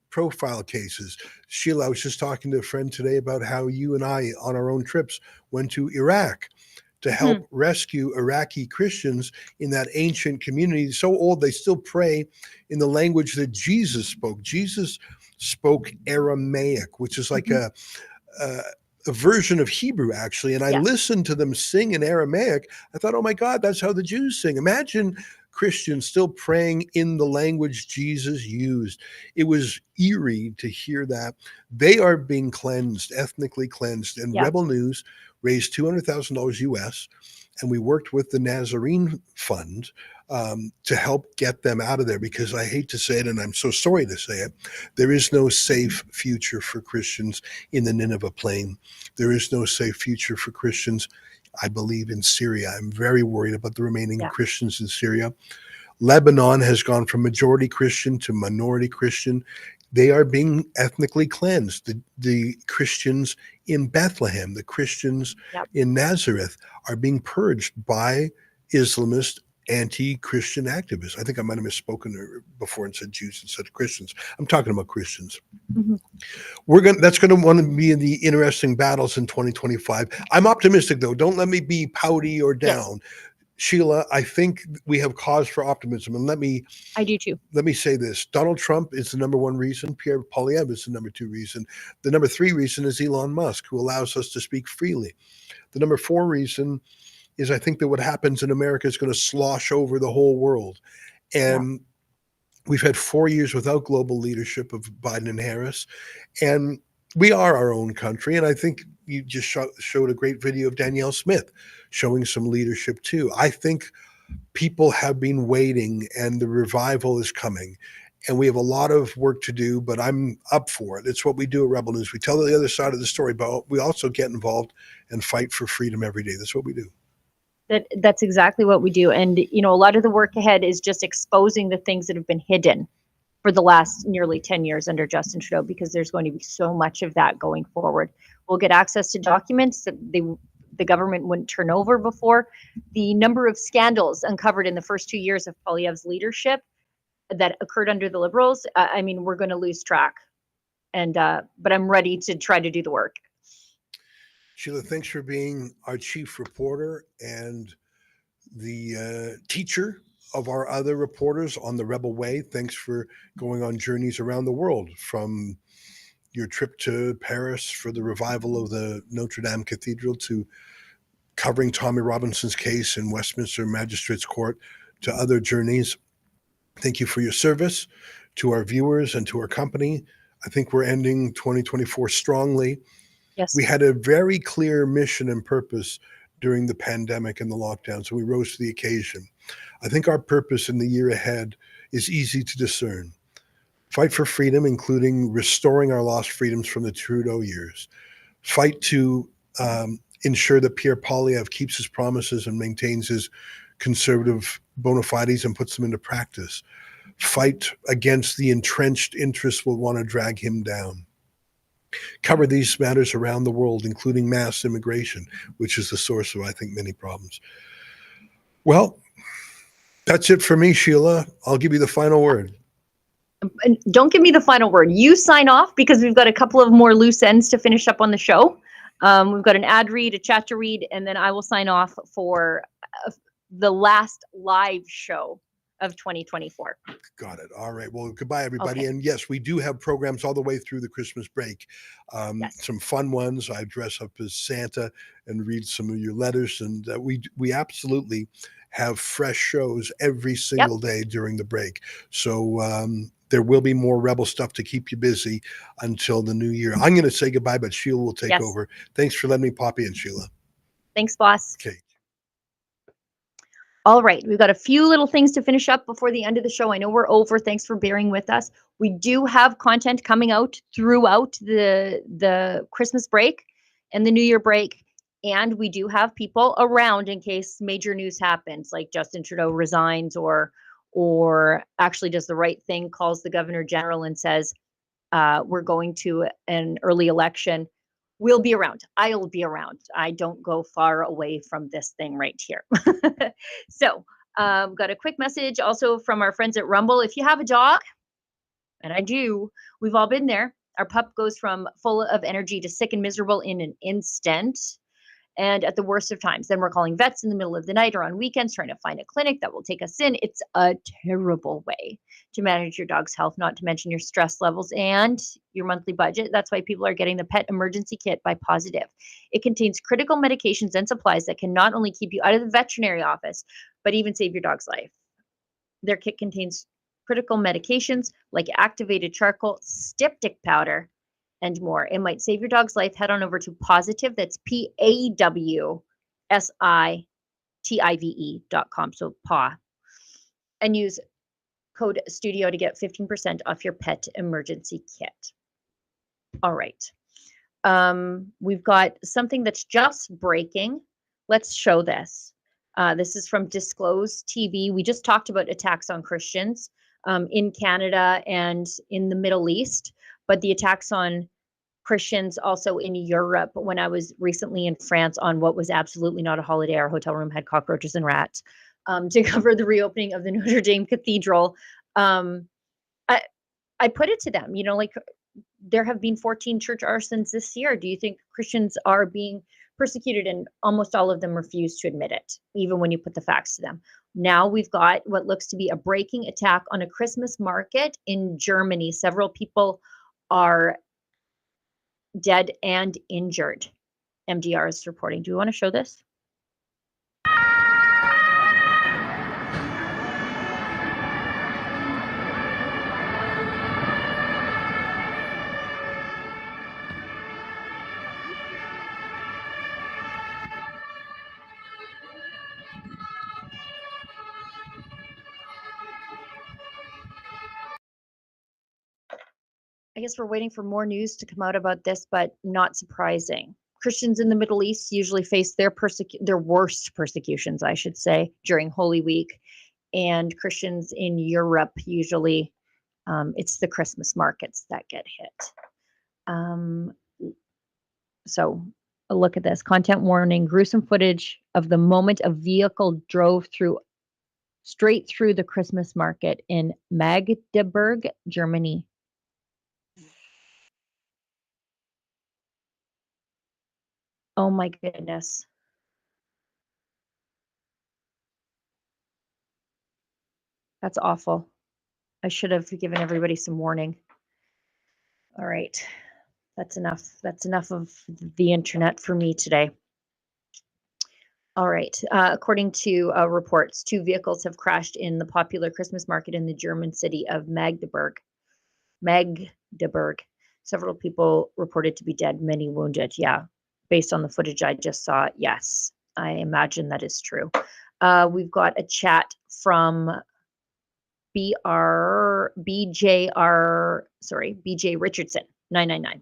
profile cases. Sheila, I was just talking to a friend today about how you and I, on our own trips, went to Iraq to help rescue Iraqi Christians in that ancient community. So old, they still pray in the language that Jesus spoke. Jesus spoke Aramaic, which is like a version of Hebrew, actually. And I listened to them sing in Aramaic. I thought, oh my God, that's how the Jews sing. Imagine Christians still praying in the language Jesus used. It was eerie to hear that. They are being cleansed, ethnically cleansed. And Rebel News raised $200,000 US, and we worked with the Nazarene Fund to help get them out of there, because I hate to say it, and I'm so sorry to say it, there is no safe future for Christians in the Nineveh Plain. There is no safe future for Christians, I believe, in Syria. I'm very worried about the remaining Christians in Syria. Lebanon has gone from majority Christian to minority Christian. They are being ethnically cleansed. The Christians in Bethlehem, the Christians in Nazareth are being purged by Islamist anti-Christian activists. I think I might have misspoken before and said Jews instead of Christians. I'm talking about Christians. That's going to want to be in the interesting battles in 2025. I'm optimistic, though. Don't let me be pouty or down. Sheila, I think we have cause for optimism. And I do too. Let me say this. Donald Trump is the number one reason. Pierre Poilievre is the number two reason. The number three reason is Elon Musk, who allows us to speak freely. The number four reason is I think that what happens in America is going to slosh over the whole world. And we've had 4 years without global leadership of Biden and Harris. And we are our own country. And I think you just showed a great video of Danielle Smith showing some leadership too. I think people have been waiting, and the revival is coming. And we have a lot of work to do, but I'm up for it. It's what we do at Rebel News. We tell the other side of the story, but we also get involved and fight for freedom every day. That's what we do. That's exactly what we do. And, a lot of the work ahead is just exposing the things that have been hidden for the last nearly 10 years under Justin Trudeau, because there's going to be so much of that going forward. We'll get access to documents that the government wouldn't turn over before. The number of scandals uncovered in the first 2 years of Poilievre's leadership that occurred under the Liberals, we're going to lose track. And but I'm ready to try to do the work. Sheila, thanks for being our chief reporter and the teacher of our other reporters on the Rebel Way. Thanks for going on journeys around the world, from your trip to Paris for the revival of the Notre Dame Cathedral to covering Tommy Robinson's case in Westminster Magistrates Court to other journeys. Thank you for your service to our viewers and to our company. I think we're ending 2024 strongly. Yes. We had a very clear mission and purpose during the pandemic and the lockdown, so we rose to the occasion. I think our purpose in the year ahead is easy to discern. Fight for freedom, including restoring our lost freedoms from the Trudeau years. Fight to ensure that Pierre Poilievre keeps his promises and maintains his conservative bona fides and puts them into practice. Fight against the entrenched interests will want to drag him down. Cover these matters around the world, including mass immigration, which is the source of, I think, many problems. Well, that's it for me, Sheila. I'll give you the final word. And don't give me the final word. You sign off, because we've got a couple of more loose ends to finish up on the show. We've got an ad read, a chat to read, and then I will sign off for the last live show of 2024. Got it. All right. Well, goodbye, everybody. Okay. And yes, we do have programs all the way through the Christmas break. Yes. Some fun ones. I dress up as Santa and read some of your letters. And we absolutely have fresh shows every single day during the break. So there will be more Rebel stuff to keep you busy until the new year. I'm going to say goodbye, but Sheila will take over. Thanks for letting me pop in, Sheila. Thanks, boss. Okay. All right, we've got a few little things to finish up before the end of the show. I know we're over. Thanks for bearing with us. We do have content coming out throughout the Christmas break and the New Year break. And we do have people around in case major news happens, like Justin Trudeau resigns or actually does the right thing, calls the Governor General and says, we're going to an early election. We'll be around. I'll be around. I don't go far away from this thing right here. So, got a quick message also from our friends at Rumble. If you have a dog, and I do, we've all been there. Our pup goes from full of energy to sick and miserable in an instant, and at the worst of times. Then we're calling vets in the middle of the night or on weekends trying to find a clinic that will take us in. It's a terrible way to manage your dog's health, not to mention your stress levels and your monthly budget. That's why people are getting the Pet Emergency Kit by Positive. It contains critical medications and supplies that can not only keep you out of the veterinary office, but even save your dog's life. Their kit contains critical medications like activated charcoal, styptic powder, and more. It might save your dog's life. Head on over to Positive. That's PAWSITIVE.com. So PAW. And use code STUDIO to get 15% off your pet emergency kit. All right. We've got something that's just breaking. Let's show this. This is from Disclose TV. We just talked about attacks on Christians in Canada and in the Middle East, but the attacks on Christians also in Europe. When I was recently in France on what was absolutely not a holiday, our hotel room had cockroaches and rats. To cover the reopening of the Notre Dame Cathedral, I put it to them, like there have been 14 church arsons this year. Do you think Christians are being persecuted? And almost all of them refuse to admit it, even when you put the facts to them. Now we've got what looks to be a breaking attack on a Christmas market in Germany. Several people are dead and injured. MDR is reporting. Do you want to show this? I guess we're waiting for more news to come out about this, but not surprising. Christians in the Middle East usually face their worst persecutions, I should say, during Holy Week. And Christians in Europe usually, it's the Christmas markets that get hit. So a look at this. Content warning, gruesome footage of the moment a vehicle drove straight through the Christmas market in Magdeburg, Germany. Oh my goodness. That's awful. I should have given everybody some warning. All right. That's enough. That's enough of the internet for me today. All right. According to reports, 2 vehicles have crashed in the popular Christmas market in the German city of Magdeburg. Several people reported to be dead, many wounded. Yeah. Based on the footage I just saw, yes, I imagine that is true. We've got a chat from BJ Richardson, 999.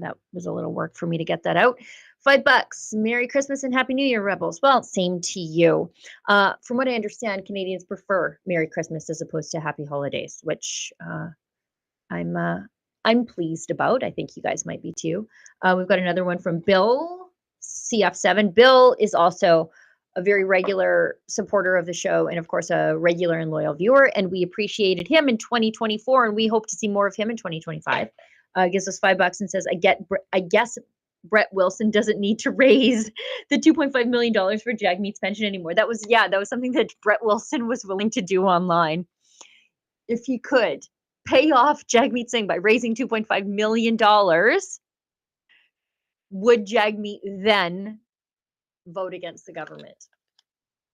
that was a little work for me to get that out. $5. Merry Christmas and Happy New Year, Rebels. Well, same to you. From what I understand, Canadians prefer Merry Christmas as opposed to Happy Holidays, which I'm pleased about. I think you guys might be too. We've got another one from Bill CF7. Bill is also a very regular supporter of the show and, of course, a regular and loyal viewer. And we appreciated him in 2024, and we hope to see more of him in 2025. Gives us $5 and says, I guess Brett Wilson doesn't need to raise the $2.5 million for Jagmeet's pension anymore. That was something that Brett Wilson was willing to do online. If he could pay off Jagmeet Singh by raising $2.5 million, would Jagmeet then vote against the government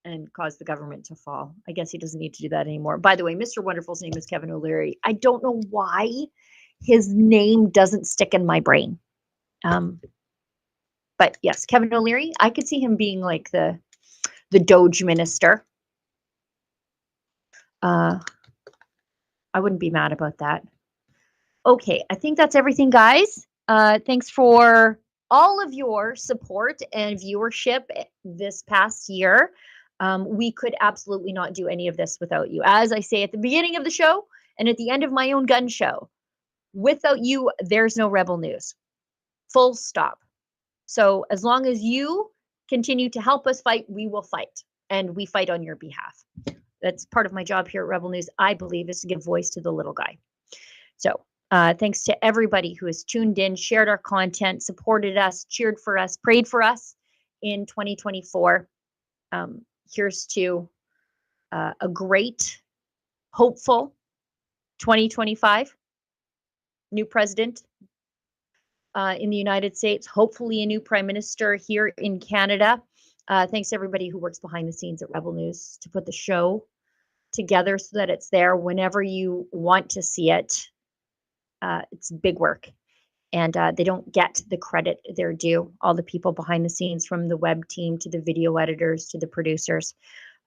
and cause the government to fall? I guess he doesn't need to do that anymore. By the way, Mr. Wonderful's name is Kevin O'Leary. I don't know why his name doesn't stick in my brain. But yes, Kevin O'Leary, I could see him being like the Doge minister. I wouldn't be mad about that. Okay, I think that's everything, guys. Thanks for all of your support and viewership this past year. We could absolutely not do any of this without you. As I say at the beginning of the show and at the end of my own gun show, without you, there's no Rebel News. Full stop. So as long as you continue to help us fight, we will fight. And we fight on your behalf. That's part of my job here at Rebel News, I believe, is to give voice to the little guy. So thanks to everybody who has tuned in, shared our content, supported us, cheered for us, prayed for us in 2024. Here's to a great, hopeful 2025. New president in the United States, hopefully a new prime minister here in Canada. Thanks to everybody who works behind the scenes at Rebel News to put the show together so that it's there whenever you want to see it. It's big work, and they don't get the credit they're due. All the people behind the scenes, from the web team to the video editors to the producers.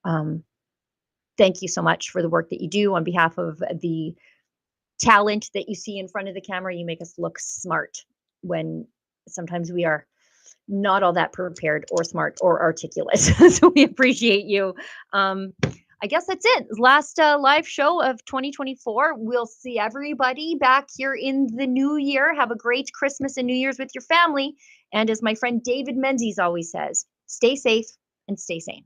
Thank you so much for the work that you do on behalf of the talent that you see in front of the camera. You make us look smart when sometimes we are not all that prepared or smart or articulate. So we appreciate you. I guess that's it. Last live show of 2024. We'll see everybody back here in the new year. Have a great Christmas and New Year's with your family. And as my friend David Menzies always says, stay safe and stay sane.